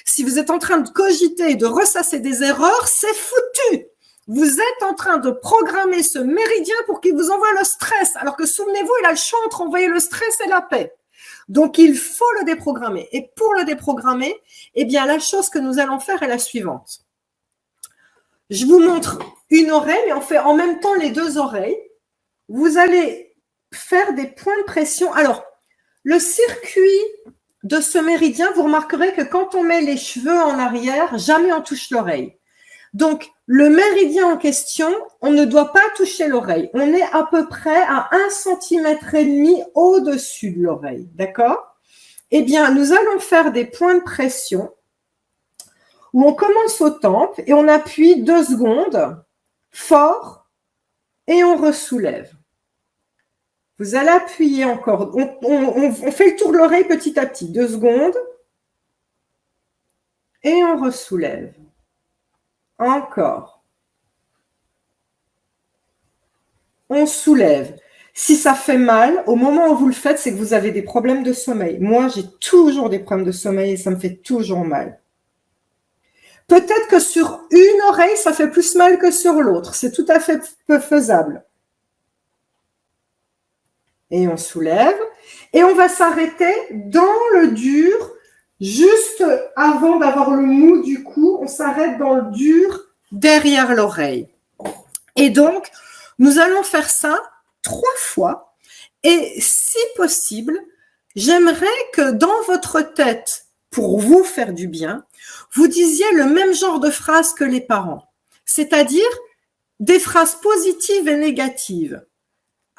si vous êtes en train de cogiter et de ressasser des erreurs, c'est foutu. Vous êtes en train de programmer ce méridien pour qu'il vous envoie le stress, alors que souvenez-vous, il a le choix entre envoyer le stress et la paix. Donc, il faut le déprogrammer. Et pour le déprogrammer, eh bien, la chose que nous allons faire est la suivante. Je vous montre une oreille, mais on fait en même temps les deux oreilles. Vous allez faire des points de pression. Alors, le circuit de ce méridien, vous remarquerez que quand on met les cheveux en arrière, jamais on touche l'oreille. Donc, le méridien en question, on ne doit pas toucher l'oreille. On est à peu près à 1,5 cm au-dessus de l'oreille, d'accord? Eh bien, nous allons faire des points de pression où on commence aux tempes et on appuie 2 secondes, fort, et on ressoulève. Vous allez appuyer encore. On fait le tour de l'oreille petit à petit. 2 secondes, et on ressoulève. Encore. On soulève. Si ça fait mal, au moment où vous le faites, c'est que vous avez des problèmes de sommeil. Moi, j'ai toujours des problèmes de sommeil et ça me fait toujours mal. Peut-être que sur une oreille, ça fait plus mal que sur l'autre. C'est tout à fait peu faisable. Et on soulève. Et on va s'arrêter dans le dur. Juste avant d'avoir le mou du cou, on s'arrête dans le dur derrière l'oreille. Et donc, nous allons faire ça 3 fois. Et si possible, j'aimerais que dans votre tête, pour vous faire du bien, vous disiez le même genre de phrases que les parents. C'est-à-dire des phrases positives et négatives.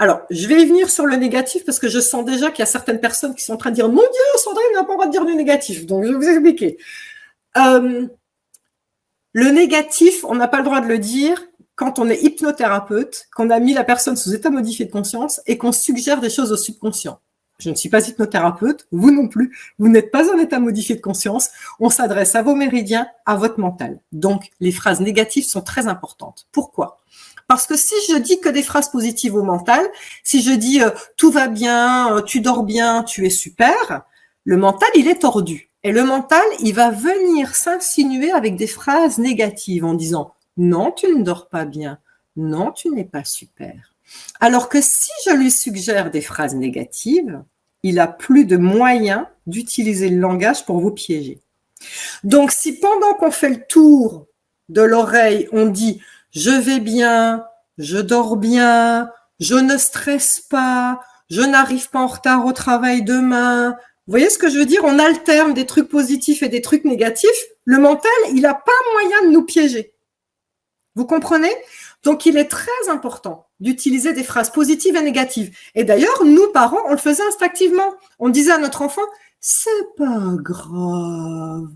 Alors, je vais y venir sur le négatif parce que je sens déjà qu'il y a certaines personnes qui sont en train de dire « Mon Dieu, Sandrine n'a pas le droit de dire du négatif ». Donc, je vais vous expliquer. Le négatif, on n'a pas le droit de le dire quand on est hypnothérapeute, qu'on a mis la personne sous état modifié de conscience et qu'on suggère des choses au subconscient. Je ne suis pas hypnothérapeute, vous non plus, vous n'êtes pas en état modifié de conscience, on s'adresse à vos méridiens, à votre mental. Donc, les phrases négatives sont très importantes. Pourquoi ? Parce que si je dis que des phrases positives au mental, si je dis tout va bien, tu dors bien, tu es super, le mental, il est tordu. Et le mental, il va venir s'insinuer avec des phrases négatives en disant « Non, tu ne dors pas bien. Non, tu n'es pas super. » Alors que si je lui suggère des phrases négatives, il a plus de moyens d'utiliser le langage pour vous piéger. Donc, si pendant qu'on fait le tour de l'oreille, on dit « Je vais bien, je dors bien, je ne stresse pas, je n'arrive pas en retard au travail demain », vous voyez ce que je veux dire? On alterne des trucs positifs et des trucs négatifs. Le mental, il n'a pas moyen de nous piéger. Vous comprenez? Donc, il est très important d'utiliser des phrases positives et négatives. Et d'ailleurs, nous, parents, on le faisait instinctivement. On disait à notre enfant, c'est pas grave,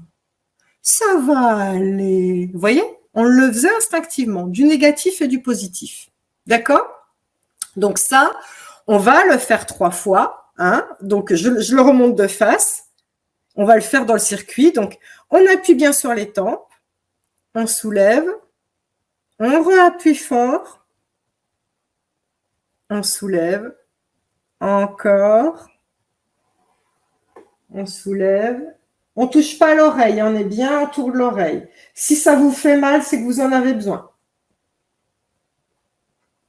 ça va aller. Vous voyez? On le faisait instinctivement, du négatif et du positif. D'accord? Donc ça, on va le faire 3 fois. Hein? Donc, je le remonte de face. On va le faire dans le circuit. Donc, on appuie bien sur les tempes. On soulève. On réappuie fort. On soulève. Encore. On soulève. On ne touche pas l'oreille. On est bien autour de l'oreille. Si ça vous fait mal, c'est que vous en avez besoin.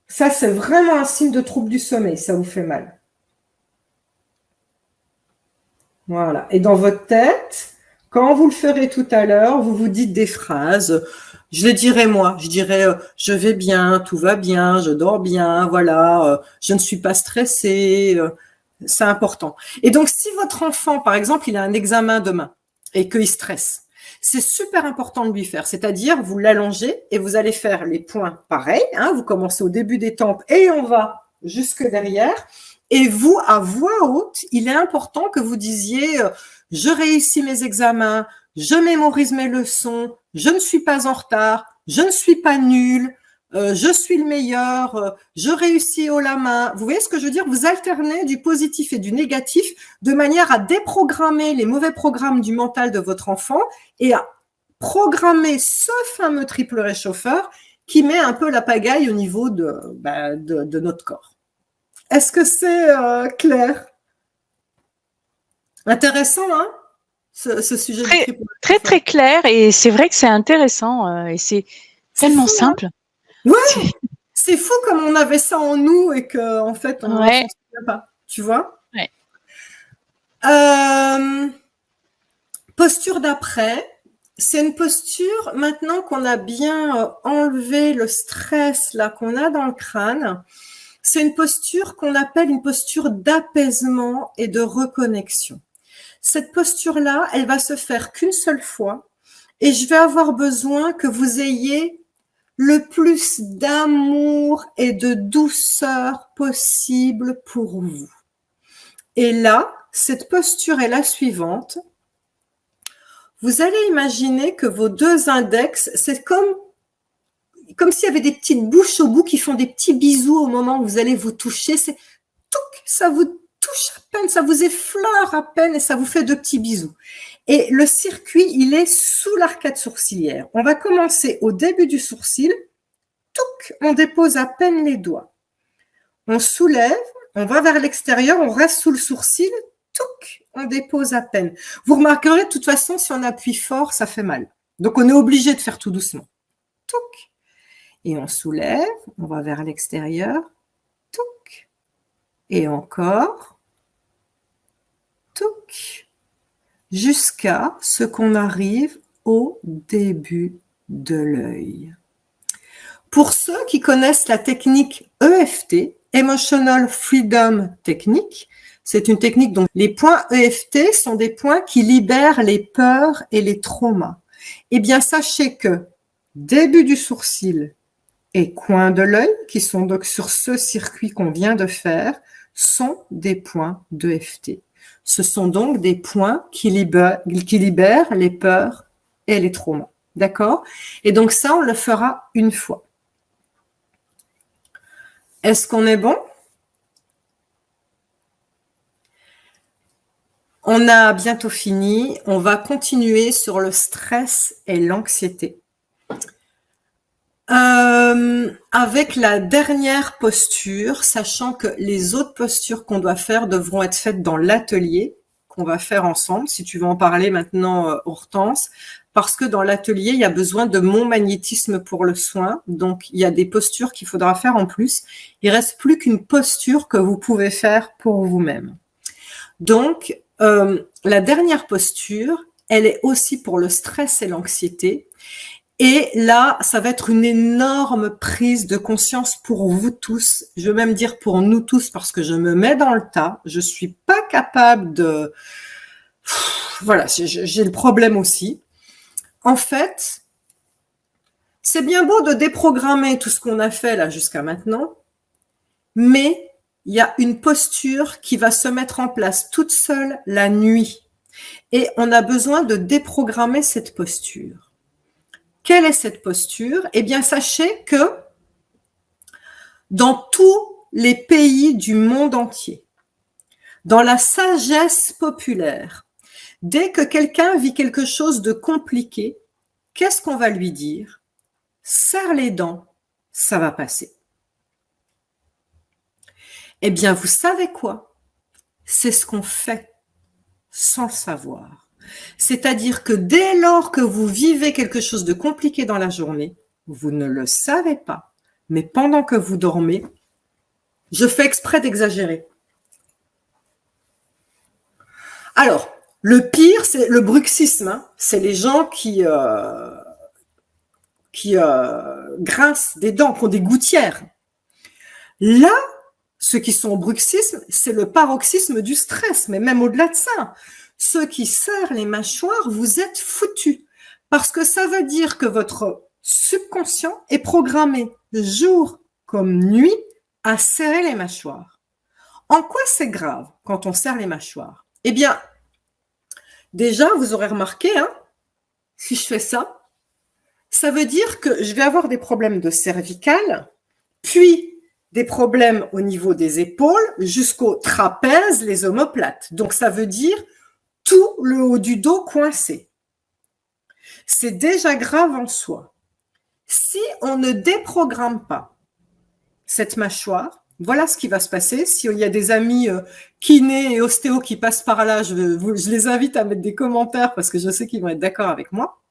Ça, c'est vraiment un signe de trouble du sommeil. Ça vous fait mal. Voilà. Et dans votre tête, quand vous le ferez tout à l'heure, vous vous dites des phrases. Je les dirai moi. Je dirai je vais bien, tout va bien, je dors bien, voilà, je ne suis pas stressée. C'est important. Et donc, si votre enfant, par exemple, il a un examen demain et qu'il stresse, c'est super important de lui faire. C'est-à-dire, vous l'allongez et vous allez faire les points pareils. Hein, vous commencez au début des tempes et on va jusque derrière. Et vous, à voix haute, il est important que vous disiez « Je réussis mes examens, je mémorise mes leçons, je ne suis pas en retard, je ne suis pas nul, je suis le meilleur, je réussis haut la main. » Vous voyez ce que je veux dire? Vous alternez du positif et du négatif de manière à déprogrammer les mauvais programmes du mental de votre enfant et à programmer ce fameux triple réchauffeur qui met un peu la pagaille au niveau de notre corps. Est-ce que c'est clair? Intéressant, hein, ce sujet très, très, très clair. Et c'est vrai que c'est intéressant et c'est tellement fou, simple. Hein, ouais, c'est fou comme on avait ça en nous et qu'en fait, on ne s'en souvient pas. Tu vois? Ouais. Posture d'après. C'est une posture, maintenant qu'on a bien enlevé le stress là qu'on a dans le crâne, c'est une posture qu'on appelle une posture d'apaisement et de reconnexion. Cette posture-là, elle va se faire qu'une seule fois et je vais avoir besoin que vous ayez le plus d'amour et de douceur possible pour vous. Et là, cette posture est la suivante. Vous allez imaginer que vos 2 index, c'est comme s'il y avait des petites bouches au bout qui font des petits bisous au moment où vous allez vous toucher. C'est touc, ça vous touche à peine, ça vous effleure à peine et ça vous fait 2 petits bisous. Et le circuit, il est sous l'arcade sourcilière. On va commencer au début du sourcil. Touc, on dépose à peine les doigts. On soulève, on va vers l'extérieur, on reste sous le sourcil. Touc, on dépose à peine. Vous remarquerez, de toute façon, si on appuie fort, ça fait mal. Donc, on est obligé de faire tout doucement. Touc. Et on soulève, on va vers l'extérieur. Touc. Et encore. Touc. Jusqu'à ce qu'on arrive au début de l'œil. Pour ceux qui connaissent la technique EFT, Emotional Freedom Technique, c'est une technique dont les points EFT sont des points qui libèrent les peurs et les traumas. Eh bien, sachez que début du sourcil et coin de l'œil, qui sont donc sur ce circuit qu'on vient de faire, sont des points d'EFT. Ce sont donc des points qui libèrent les peurs et les traumas. D'accord? Et donc ça, on le fera une fois. Est-ce qu'on est bon? On a bientôt fini. On va continuer sur le stress et l'anxiété. Avec la dernière posture, sachant que les autres postures qu'on doit faire devront être faites dans l'atelier qu'on va faire ensemble, si tu veux en parler maintenant, Hortense, parce que dans l'atelier, il y a besoin de mon magnétisme pour le soin, donc il y a des postures qu'il faudra faire en plus. Il reste plus qu'une posture que vous pouvez faire pour vous-même. Donc, la dernière posture, elle est aussi pour le stress et l'anxiété. Et là, ça va être une énorme prise de conscience pour vous tous. Je veux même dire pour nous tous, parce que je me mets dans le tas. Je suis pas capable de... Voilà, j'ai le problème aussi. En fait, c'est bien beau de déprogrammer tout ce qu'on a fait là jusqu'à maintenant, mais il y a une posture qui va se mettre en place toute seule la nuit. Et on a besoin de déprogrammer cette posture. Quelle est cette posture? Eh bien, sachez que dans tous les pays du monde entier, dans la sagesse populaire, dès que quelqu'un vit quelque chose de compliqué, qu'est-ce qu'on va lui dire? Serre les dents, ça va passer. Eh bien, vous savez quoi? C'est ce qu'on fait sans le savoir. C'est-à-dire que dès lors que vous vivez quelque chose de compliqué dans la journée, vous ne le savez pas, mais pendant que vous dormez, je fais exprès d'exagérer. Alors, le pire, c'est le bruxisme. Hein. C'est les gens qui grincent des dents, qui ont des gouttières. Là, ceux qui sont au bruxisme, c'est le paroxysme du stress, mais même au-delà de ça. Ceux qui serrent les mâchoires, vous êtes foutus. Parce que ça veut dire que votre subconscient est programmé jour comme nuit à serrer les mâchoires. En quoi c'est grave quand on serre les mâchoires? Eh bien, déjà, vous aurez remarqué, hein, si je fais ça, ça veut dire que je vais avoir des problèmes de cervicales, puis des problèmes au niveau des épaules jusqu'au trapèze, les omoplates. Donc, ça veut dire tout le haut du dos coincé. C'est déjà grave en soi. Si on ne déprogramme pas cette mâchoire, voilà ce qui va se passer. S'il y a des amis kinés et ostéos qui passent par là, je les invite à mettre des commentaires parce que je sais qu'ils vont être d'accord avec moi.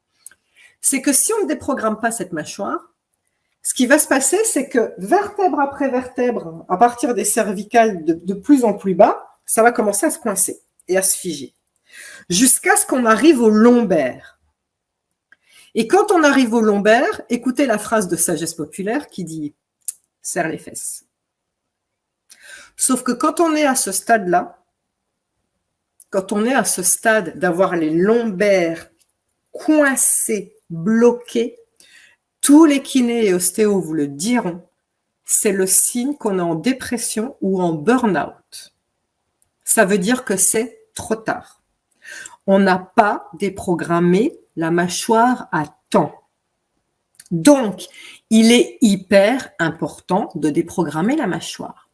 C'est que si on ne déprogramme pas cette mâchoire, ce qui va se passer, c'est que vertèbre après vertèbre, à partir des cervicales de plus en plus bas, ça va commencer à se coincer et à se figer, jusqu'à ce qu'on arrive au lombaire. Et quand on arrive au lombaire, écoutez la phrase de sagesse populaire qui dit « serre les fesses ». Sauf que quand on est à ce stade-là, quand on est à ce stade d'avoir les lombaires coincés, bloqués, tous les kinés et ostéos vous le diront, c'est le signe qu'on est en dépression ou en burn-out. Ça veut dire que c'est trop tard. On n'a pas déprogrammé la mâchoire à temps. Donc, il est hyper important de déprogrammer la mâchoire.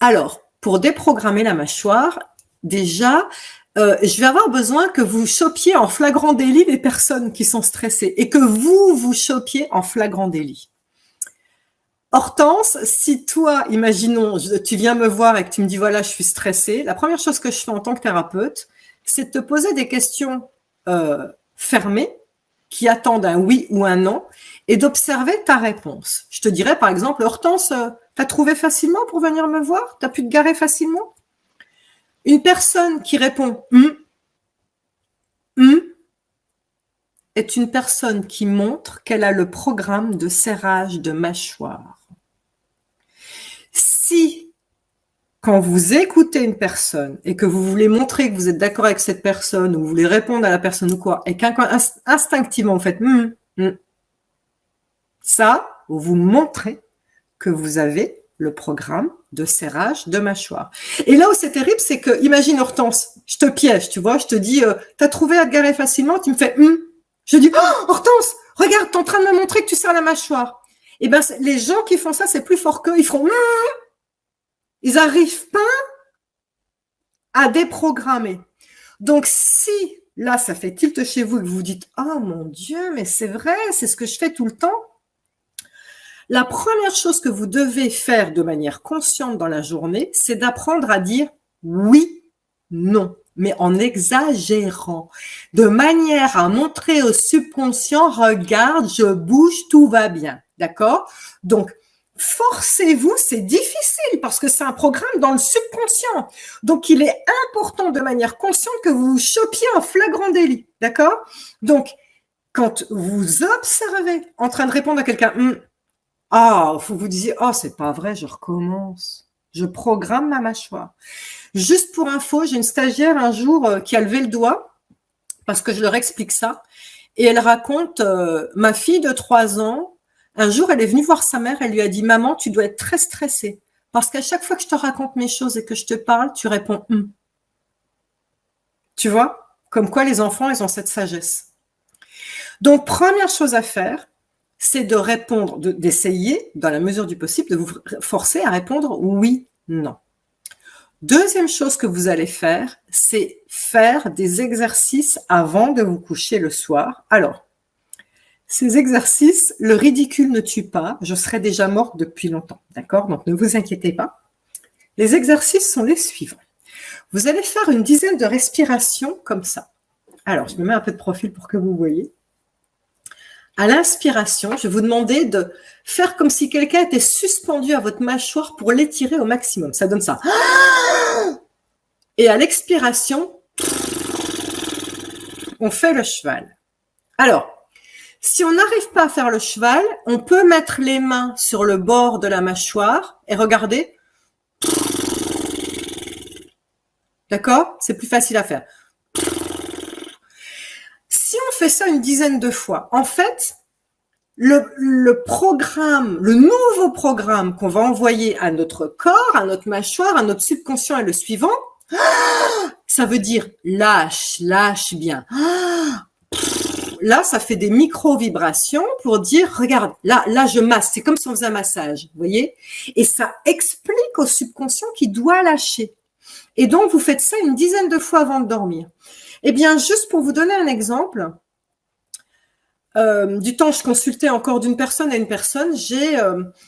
Alors, pour déprogrammer la mâchoire, déjà, je vais avoir besoin que vous chopiez en flagrant délit les personnes qui sont stressées et que vous chopiez en flagrant délit. Hortense, si toi, imaginons, tu viens me voir et que tu me dis, voilà, je suis stressée, la première chose que je fais en tant que thérapeute, c'est de te poser des questions fermées qui attendent un oui ou un non et d'observer ta réponse. Je te dirais, par exemple, Hortense, t'as trouvé facilement pour venir me voir? T'as pu te garer facilement? Une personne qui répond est une personne qui montre qu'elle a le programme de serrage de mâchoire. Si, quand vous écoutez une personne et que vous voulez montrer que vous êtes d'accord avec cette personne ou vous voulez répondre à la personne ou quoi, et qu'instinctivement vous faites ça, vous montrer que vous avez le programme de serrage de mâchoire. Et là où c'est terrible, c'est que, imagine Hortense, je te piège, tu vois, je te dis, t'as trouvé à te garer facilement, tu me fais, Je dis, oh, Hortense, regarde, t'es en train de me montrer que tu serres la mâchoire. Eh ben, les gens qui font ça, c'est plus fort qu'eux, ils feront, ils n'arrivent pas à déprogrammer. Donc, si là, ça fait tilt chez vous et que vous vous dites, oh mon Dieu, mais c'est vrai, c'est ce que je fais tout le temps. La première chose que vous devez faire de manière consciente dans la journée, c'est d'apprendre à dire oui, non, mais en exagérant, de manière à montrer au subconscient, regarde, je bouge, tout va bien, d'accord? Donc, forcez-vous, c'est difficile parce que c'est un programme dans le subconscient. Donc, il est important de manière consciente que vous vous chopiez en flagrant délit, d'accord? Donc, quand vous observez en train de répondre à quelqu'un, faut que vous disiez, oh, c'est pas vrai, je recommence. Je programme ma mâchoire. Juste pour info, j'ai une stagiaire un jour qui a levé le doigt parce que je leur explique ça. Et elle raconte, ma fille de 3 ans, un jour, elle est venue voir sa mère, elle lui a dit, maman, tu dois être très stressée parce qu'à chaque fois que je te raconte mes choses et que je te parle, tu réponds « Tu vois? Comme quoi les enfants, ils ont cette sagesse. Donc, première chose à faire, c'est de répondre, d'essayer, dans la mesure du possible, de vous forcer à répondre oui, non. Deuxième chose que vous allez faire, c'est faire des exercices avant de vous coucher le soir. Alors, ces exercices, le ridicule ne tue pas, je serais déjà morte depuis longtemps, d'accord? Donc, ne vous inquiétez pas. Les exercices sont les suivants. Vous allez faire une dizaine de respirations comme ça. Alors, je me mets un peu de profil pour que vous voyez. À l'inspiration, je vais vous demander de faire comme si quelqu'un était suspendu à votre mâchoire pour l'étirer au maximum. Ça donne ça. Et à l'expiration, on fait le cheval. Alors, si on n'arrive pas à faire le cheval, on peut mettre les mains sur le bord de la mâchoire et regardez. D'accord? C'est plus facile à faire. Si on fait ça une dizaine de fois, en fait, le programme, le nouveau programme qu'on va envoyer à notre corps, à notre mâchoire, à notre subconscient est le suivant. Ça veut dire lâche, lâche bien. Là, ça fait des micro-vibrations pour dire, regarde, là, je masse. C'est comme si on faisait un massage, vous voyez? Et ça explique au subconscient qu'il doit lâcher. Et donc, vous faites ça une dizaine de fois avant de dormir. Eh bien, juste pour vous donner un exemple, du temps je consultais encore d'une personne à une personne, j'ai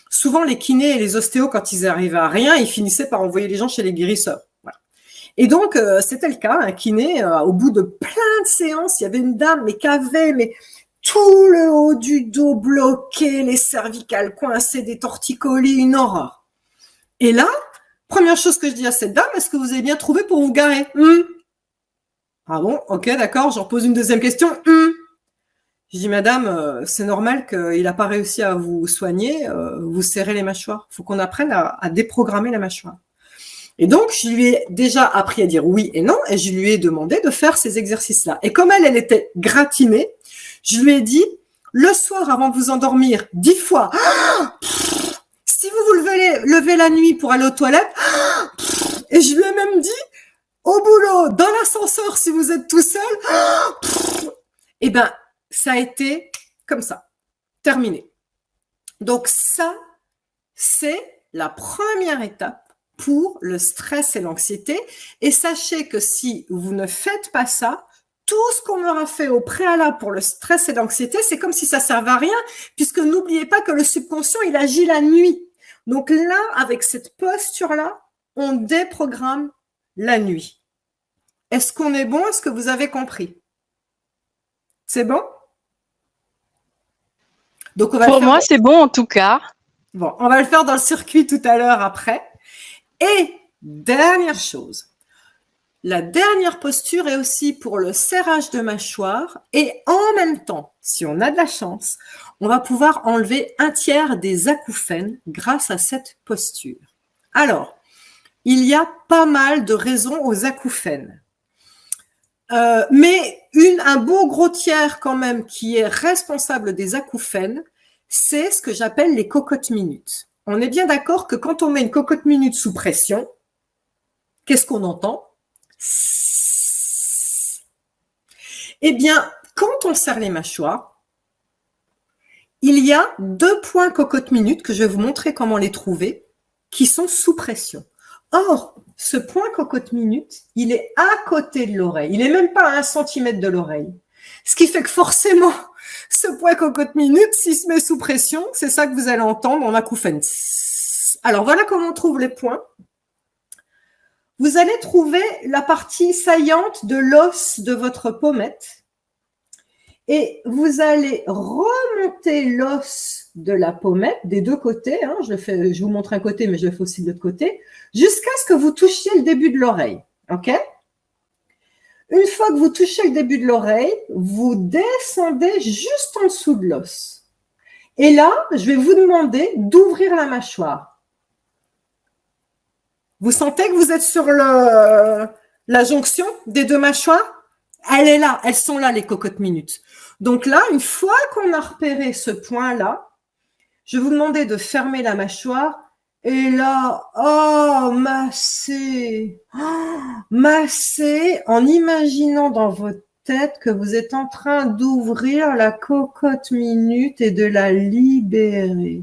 souvent les kinés et les ostéos, quand ils arrivaient à rien, ils finissaient par envoyer les gens chez les guérisseurs. Voilà. Et donc, c'était le cas, un kiné, au bout de plein de séances, il y avait une dame, mais qui avait tout le haut du dos bloqué, les cervicales coincées, des torticolis, une horreur. Et là, première chose que je dis à cette dame, est-ce que vous avez bien trouvé pour vous garer? Ah bon, ok, d'accord, j'en pose une deuxième question. Je dis, madame, c'est normal qu'il n'a pas réussi à vous soigner, vous serrez les mâchoires. Il faut qu'on apprenne à déprogrammer la mâchoire. Et donc, je lui ai déjà appris à dire oui et non, et je lui ai demandé de faire ces exercices-là. Et comme elle était gratinée, je lui ai dit, le soir, avant de vous endormir, 10 fois, si vous vous levez la nuit pour aller aux toilettes, et je lui ai même dit, au boulot, dans l'ascenseur, si vous êtes tout seul, eh ben, ça a été comme ça, terminé. Donc ça, c'est la première étape pour le stress et l'anxiété. Et sachez que si vous ne faites pas ça, tout ce qu'on aura fait au préalable pour le stress et l'anxiété, c'est comme si ça servait à rien, puisque n'oubliez pas que le subconscient, il agit la nuit. Donc là, avec cette posture-là, on déprogramme la nuit. Est-ce qu'on est bon? Est-ce que vous avez compris? C'est bon? Donc pour moi, c'est bon en tout cas. Bon, on va le faire dans le circuit tout à l'heure après. Et dernière chose, la dernière posture est aussi pour le serrage de mâchoire et en même temps, si on a de la chance, on va pouvoir enlever 1/3 des acouphènes grâce à cette posture. Alors, il y a pas mal de raisons aux acouphènes. Mais un beau gros tiers quand même qui est responsable des acouphènes, c'est ce que j'appelle les cocottes minutes. On est bien d'accord que quand on met une cocotte minute sous pression, qu'est-ce qu'on entend? Eh bien, quand on serre les mâchoires, il y a 2 points cocotte minute que je vais vous montrer comment les trouver, qui sont sous pression. Or, ce point cocotte minute, il est à côté de l'oreille. Il n'est même pas à 1 centimètre de l'oreille. Ce qui fait que forcément, ce point cocotte minute, s'il se met sous pression, c'est ça que vous allez entendre en acouphène. Alors, voilà comment on trouve les points. Vous allez trouver la partie saillante de l'os de votre pommette et vous allez remonter l'os de la pommette des 2 côtés. Hein, je vous montre un côté, mais je le fais aussi de l'autre côté, jusqu'à ce que vous touchiez le début de l'oreille. OK? Une fois que vous touchez le début de l'oreille, vous descendez juste en dessous de l'os. Et là, je vais vous demander d'ouvrir la mâchoire. Vous sentez que vous êtes sur la jonction des 2 mâchoires? Elle est là, elles sont là, les cocottes minutes. Donc là, une fois qu'on a repéré ce point-là, je vais vous demander de fermer la mâchoire. Et là, oh, masser en imaginant dans votre tête que vous êtes en train d'ouvrir la cocotte minute et de la libérer.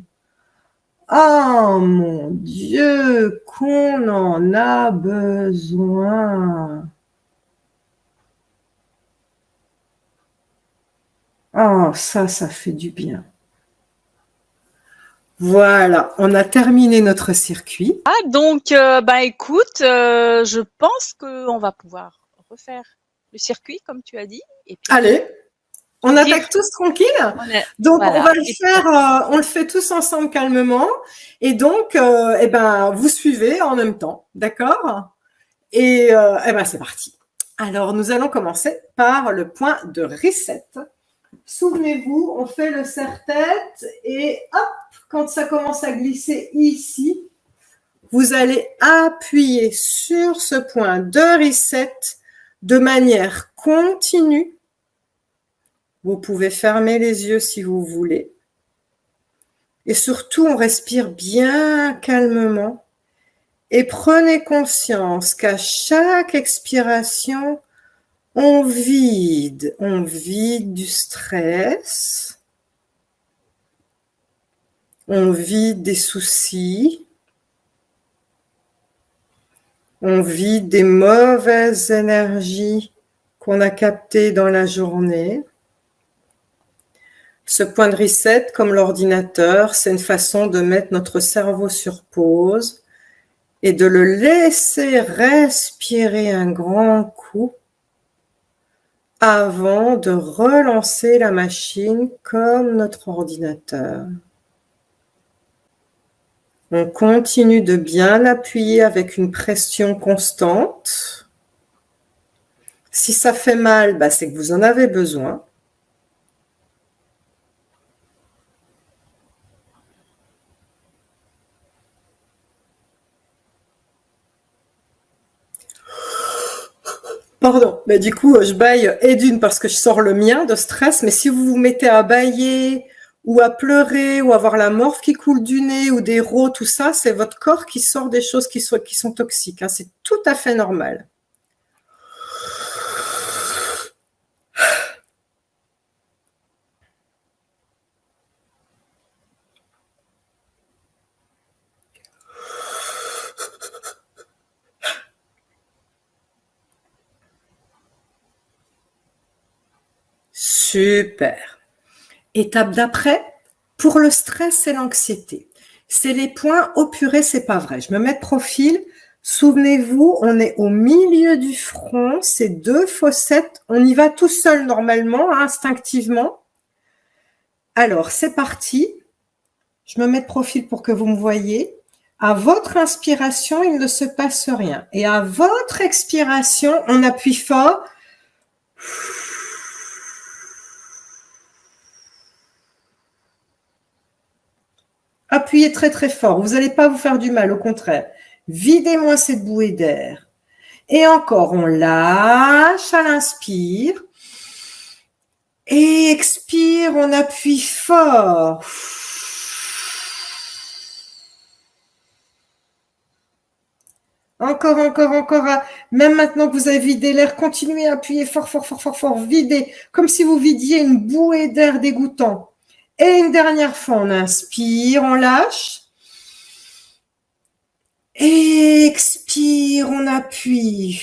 Oh mon Dieu, qu'on en a besoin. Oh, ça fait du bien. Voilà, on a terminé notre circuit. Ah, donc, écoute, je pense qu'on va pouvoir refaire le circuit, comme tu as dit. Et puis, allez, on attaque tous tranquille. Donc, voilà. On va le faire, on le fait tous ensemble calmement. Et donc, vous suivez en même temps, d'accord? Et c'est parti. Alors, nous allons commencer par le point de reset. Souvenez-vous, on fait le serre-tête et hop, quand ça commence à glisser ici, vous allez appuyer sur ce point de reset de manière continue. Vous pouvez fermer les yeux si vous voulez. Et surtout, on respire bien calmement et prenez conscience qu'à chaque expiration, on vide du stress, on vide des soucis, on vide des mauvaises énergies qu'on a captées dans la journée. Ce point de reset, comme l'ordinateur, c'est une façon de mettre notre cerveau sur pause et de le laisser respirer un grand coup avant de relancer la machine comme notre ordinateur. On continue de bien appuyer avec une pression constante. Si ça fait mal, c'est que vous en avez besoin. Pardon, mais du coup, je bâille et d'une parce que je sors le mien de stress, mais si vous vous mettez à bâiller ou à pleurer ou avoir la morve qui coule du nez ou des rots, tout ça, c'est votre corps qui sort des choses qui sont toxiques. Hein. C'est tout à fait normal. Super. Étape d'après, pour le stress et l'anxiété. C'est les points, oh purée, c'est pas vrai. Je me mets de profil. Souvenez-vous, on est au milieu du front, c'est 2 fossettes. On y va tout seul normalement, instinctivement. Alors, c'est parti. Je me mets de profil pour que vous me voyez. À votre inspiration, il ne se passe rien. Et à votre expiration, on appuie fort. Appuyez très très fort, vous n'allez pas vous faire du mal, au contraire. Videz-moi cette bouée d'air. Et encore, on lâche à l'inspire. Et expire, on appuie fort. Encore, encore, encore. Même maintenant que vous avez vidé l'air, continuez à appuyer fort, fort, fort, fort, fort. Videz, comme si vous vidiez une bouée d'air dégoûtant. Et une dernière fois, on inspire, on lâche. Et expire, on appuie.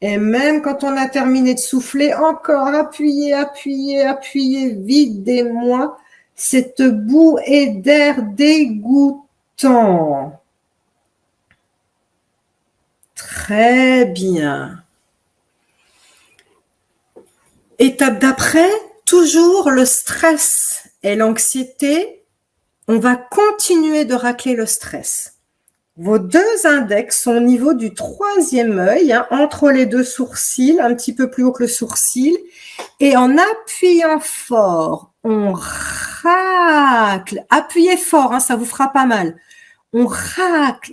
Et même quand on a terminé de souffler, encore appuyez, appuyez, appuyez, videz-moi cette bouée d'air dégoûtant. Très bien. Étape d'après, toujours le stress et l'anxiété. On va continuer de racler le stress. Vos deux index sont au niveau du troisième œil, hein, entre les deux sourcils, un petit peu plus haut que le sourcil. Et en appuyant fort, on racle. Appuyez fort, hein, ça vous fera pas mal. On racle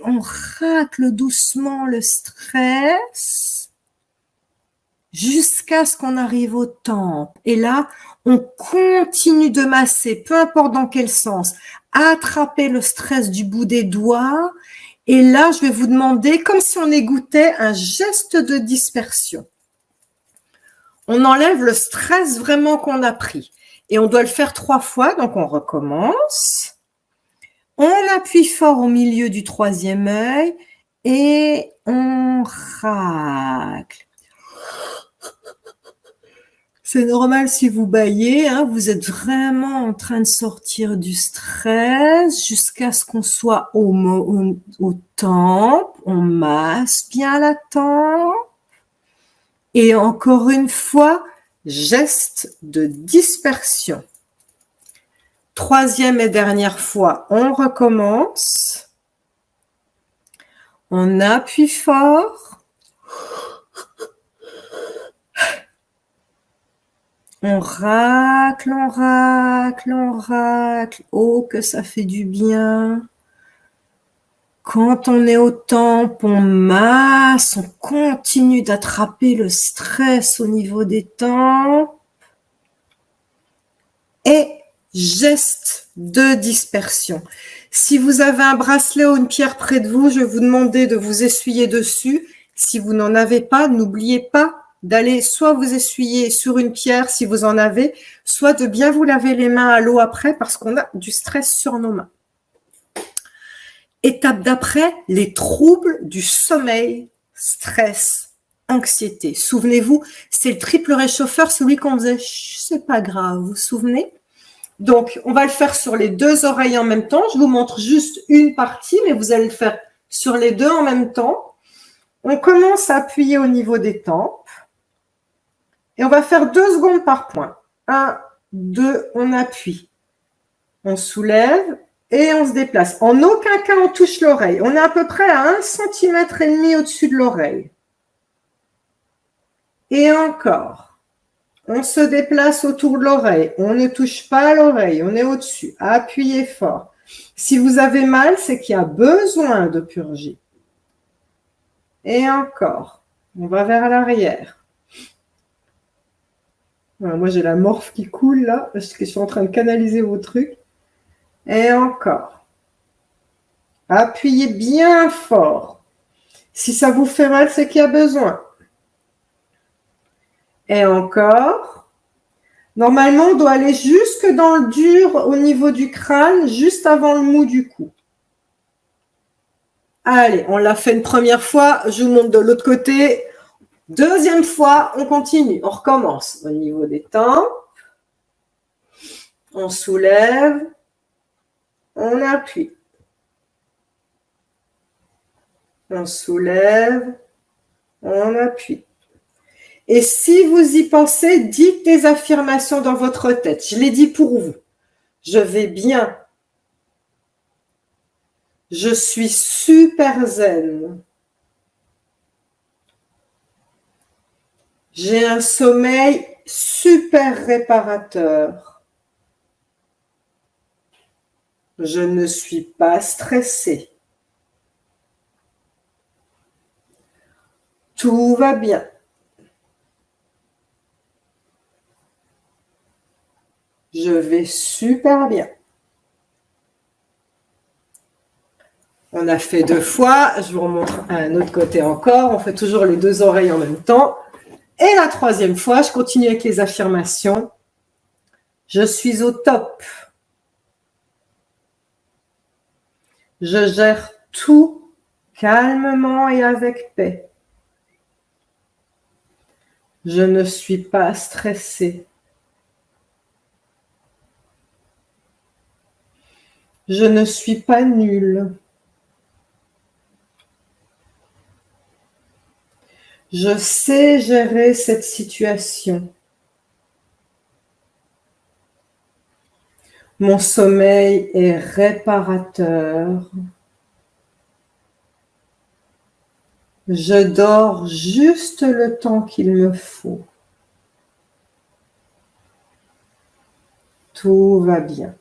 doucement le stress jusqu'à ce qu'on arrive aux tempes. Et là, on continue de masser, peu importe dans quel sens. Attrapez le stress du bout des doigts. Et là, je vais vous demander, comme si on égouttait, un geste de dispersion. On enlève le stress vraiment qu'on a pris. Et on doit le faire 3 fois, donc on recommence. On appuie fort au milieu du troisième œil et on racle. C'est normal si vous bâillez, hein, vous êtes vraiment en train de sortir du stress jusqu'à ce qu'on soit au temple. On masse bien la tempe. Et encore une fois, geste de dispersion. Troisième et dernière fois, on recommence. On appuie fort. On racle, on racle, on racle. Oh, que ça fait du bien. Quand on est au temple, on masse, on continue d'attraper le stress au niveau des tempes. Et geste de dispersion. Si vous avez un bracelet ou une pierre près de vous, je vais vous demander de vous essuyer dessus. Si vous n'en avez pas, n'oubliez pas d'aller soit vous essuyer sur une pierre si vous en avez, soit de bien vous laver les mains à l'eau après parce qu'on a du stress sur nos mains. Étape d'après, les troubles du sommeil, stress, anxiété. Souvenez-vous, c'est le triple réchauffeur, celui qu'on faisait, c'est pas grave, vous vous souvenez? Donc, on va le faire sur les deux oreilles en même temps. Je vous montre juste une partie, mais vous allez le faire sur les deux en même temps. On commence à appuyer au niveau des tempes. Et on va faire 2 secondes par point. 1, 2, on appuie. On soulève et on se déplace. En aucun cas, on touche l'oreille. On est à peu près à 1,5 cm au-dessus de l'oreille. Et encore. On se déplace autour de l'oreille. On ne touche pas à l'oreille. On est au-dessus. Appuyez fort. Si vous avez mal, c'est qu'il y a besoin de purger. Et encore. On va vers l'arrière. Voilà, moi, j'ai la morphe qui coule là, parce que je suis en train de canaliser vos trucs. Et encore. Appuyez bien fort. Si ça vous fait mal, c'est qu'il y a besoin. Et encore. Normalement, on doit aller jusque dans le dur au niveau du crâne, juste avant le mou du cou. Allez, on l'a fait une première fois. Je vous montre de l'autre côté. Deuxième fois, on continue. On recommence au niveau des tempes. On soulève. On appuie. On soulève. On appuie. Et si vous y pensez, dites des affirmations dans votre tête. Je l'ai dit pour vous. Je vais bien. Je suis super zen. J'ai un sommeil super réparateur. Je ne suis pas stressée. Tout va bien. Je vais super bien. On a fait 2 fois. Je vous remontre à un autre côté encore. On fait toujours les 2 oreilles en même temps. Et la 3e fois, je continue avec les affirmations. Je suis au top. Je gère tout calmement et avec paix. Je ne suis pas stressée. Je ne suis pas nulle. Je sais gérer cette situation. Mon sommeil est réparateur. Je dors juste le temps qu'il me faut. Tout va bien.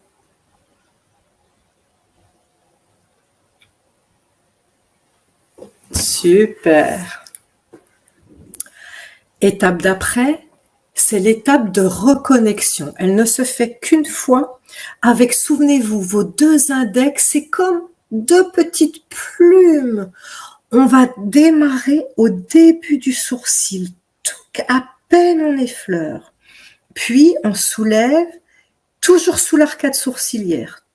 Super. Étape d'après, c'est l'étape de reconnexion. Elle ne se fait qu'une fois avec, souvenez-vous, vos 2 index, c'est comme 2 petites plumes. On va démarrer au début du sourcil, à peine on effleure. Puis on soulève, toujours sous l'arcade sourcilière,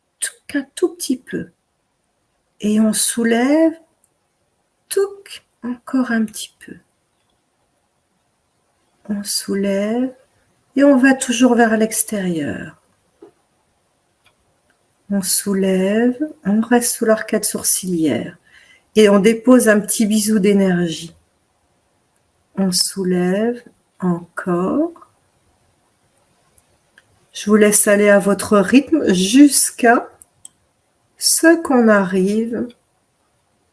un tout petit peu. Et on soulève, encore un petit peu. On soulève et on va toujours vers l'extérieur. On soulève, on reste sous l'arcade sourcilière et on dépose un petit bisou d'énergie. On soulève encore. Je vous laisse aller à votre rythme jusqu'à ce qu'on arrive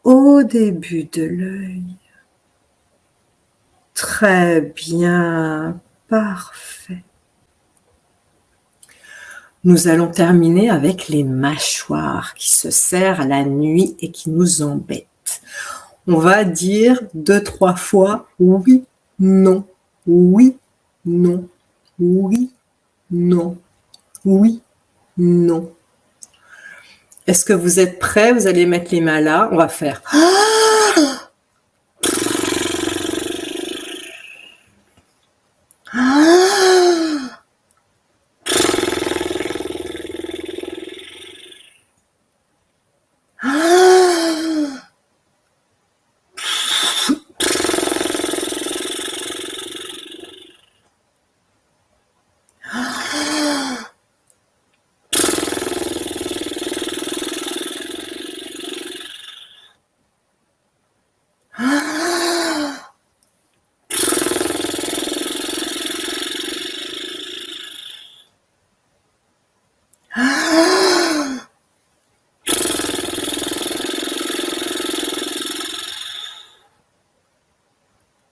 au début de l'œil. Très bien, parfait. Nous allons terminer avec les mâchoires qui se serrent la nuit et qui nous embêtent. On va dire 2-3 fois oui, non, oui, non, oui, non, oui, non. Est-ce que vous êtes prêts? Vous allez mettre les mains là. On va faire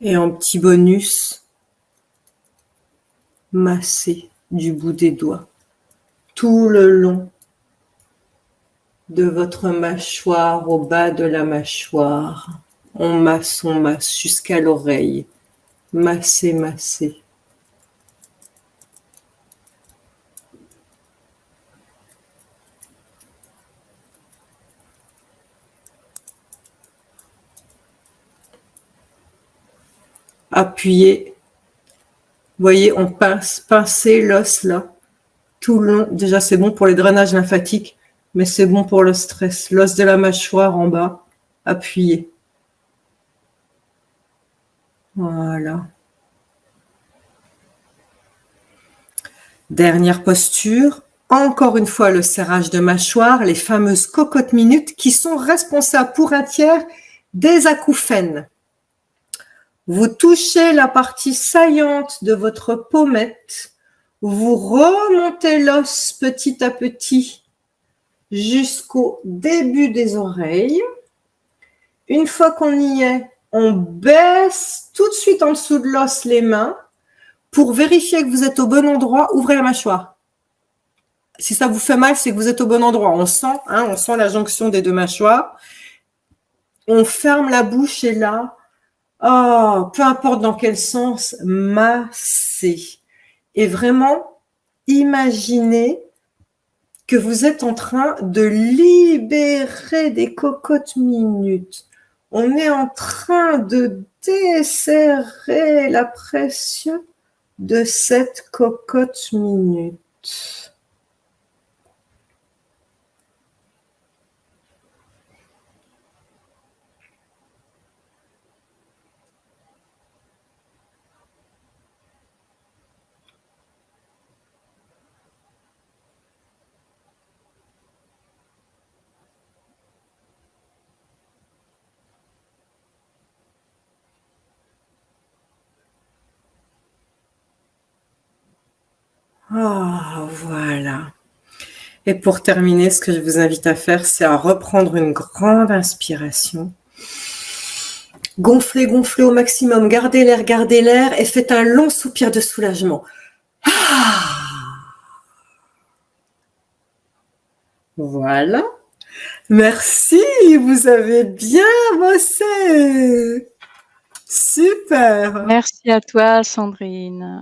et en petit bonus, masser du bout des doigts tout le long de votre mâchoire, au bas de la mâchoire. On masse jusqu'à l'oreille. Masser, masser. Appuyez. Voyez, on pincer l'os là, tout le long. Déjà, c'est bon pour les drainages lymphatiques, mais c'est bon pour le stress. L'os de la mâchoire en bas, appuyez. Voilà. Dernière posture. Encore une fois, le serrage de mâchoire, les fameuses cocottes minutes qui sont responsables pour un tiers des acouphènes. Vous touchez la partie saillante de votre pommette. Vous remontez l'os petit à petit jusqu'au début des oreilles. Une fois qu'on y est, on baisse tout de suite en dessous de l'os les mains pour vérifier que vous êtes au bon endroit. Ouvrez la mâchoire. Si ça vous fait mal, c'est que vous êtes au bon endroit. On sent la jonction des 2 mâchoires. On ferme la bouche et là, Oh, peu importe dans quel sens, masser. Et vraiment, imaginez que vous êtes en train de libérer des cocottes minutes. On est en train de desserrer la pression de cette cocotte minute. Ah, voilà. Et pour terminer, ce que je vous invite à faire, c'est à reprendre une grande inspiration. Gonflez, gonflez au maximum, gardez l'air et faites un long soupir de soulagement. Ah, voilà. Merci, vous avez bien bossé. Super. Merci à toi, Sandrine.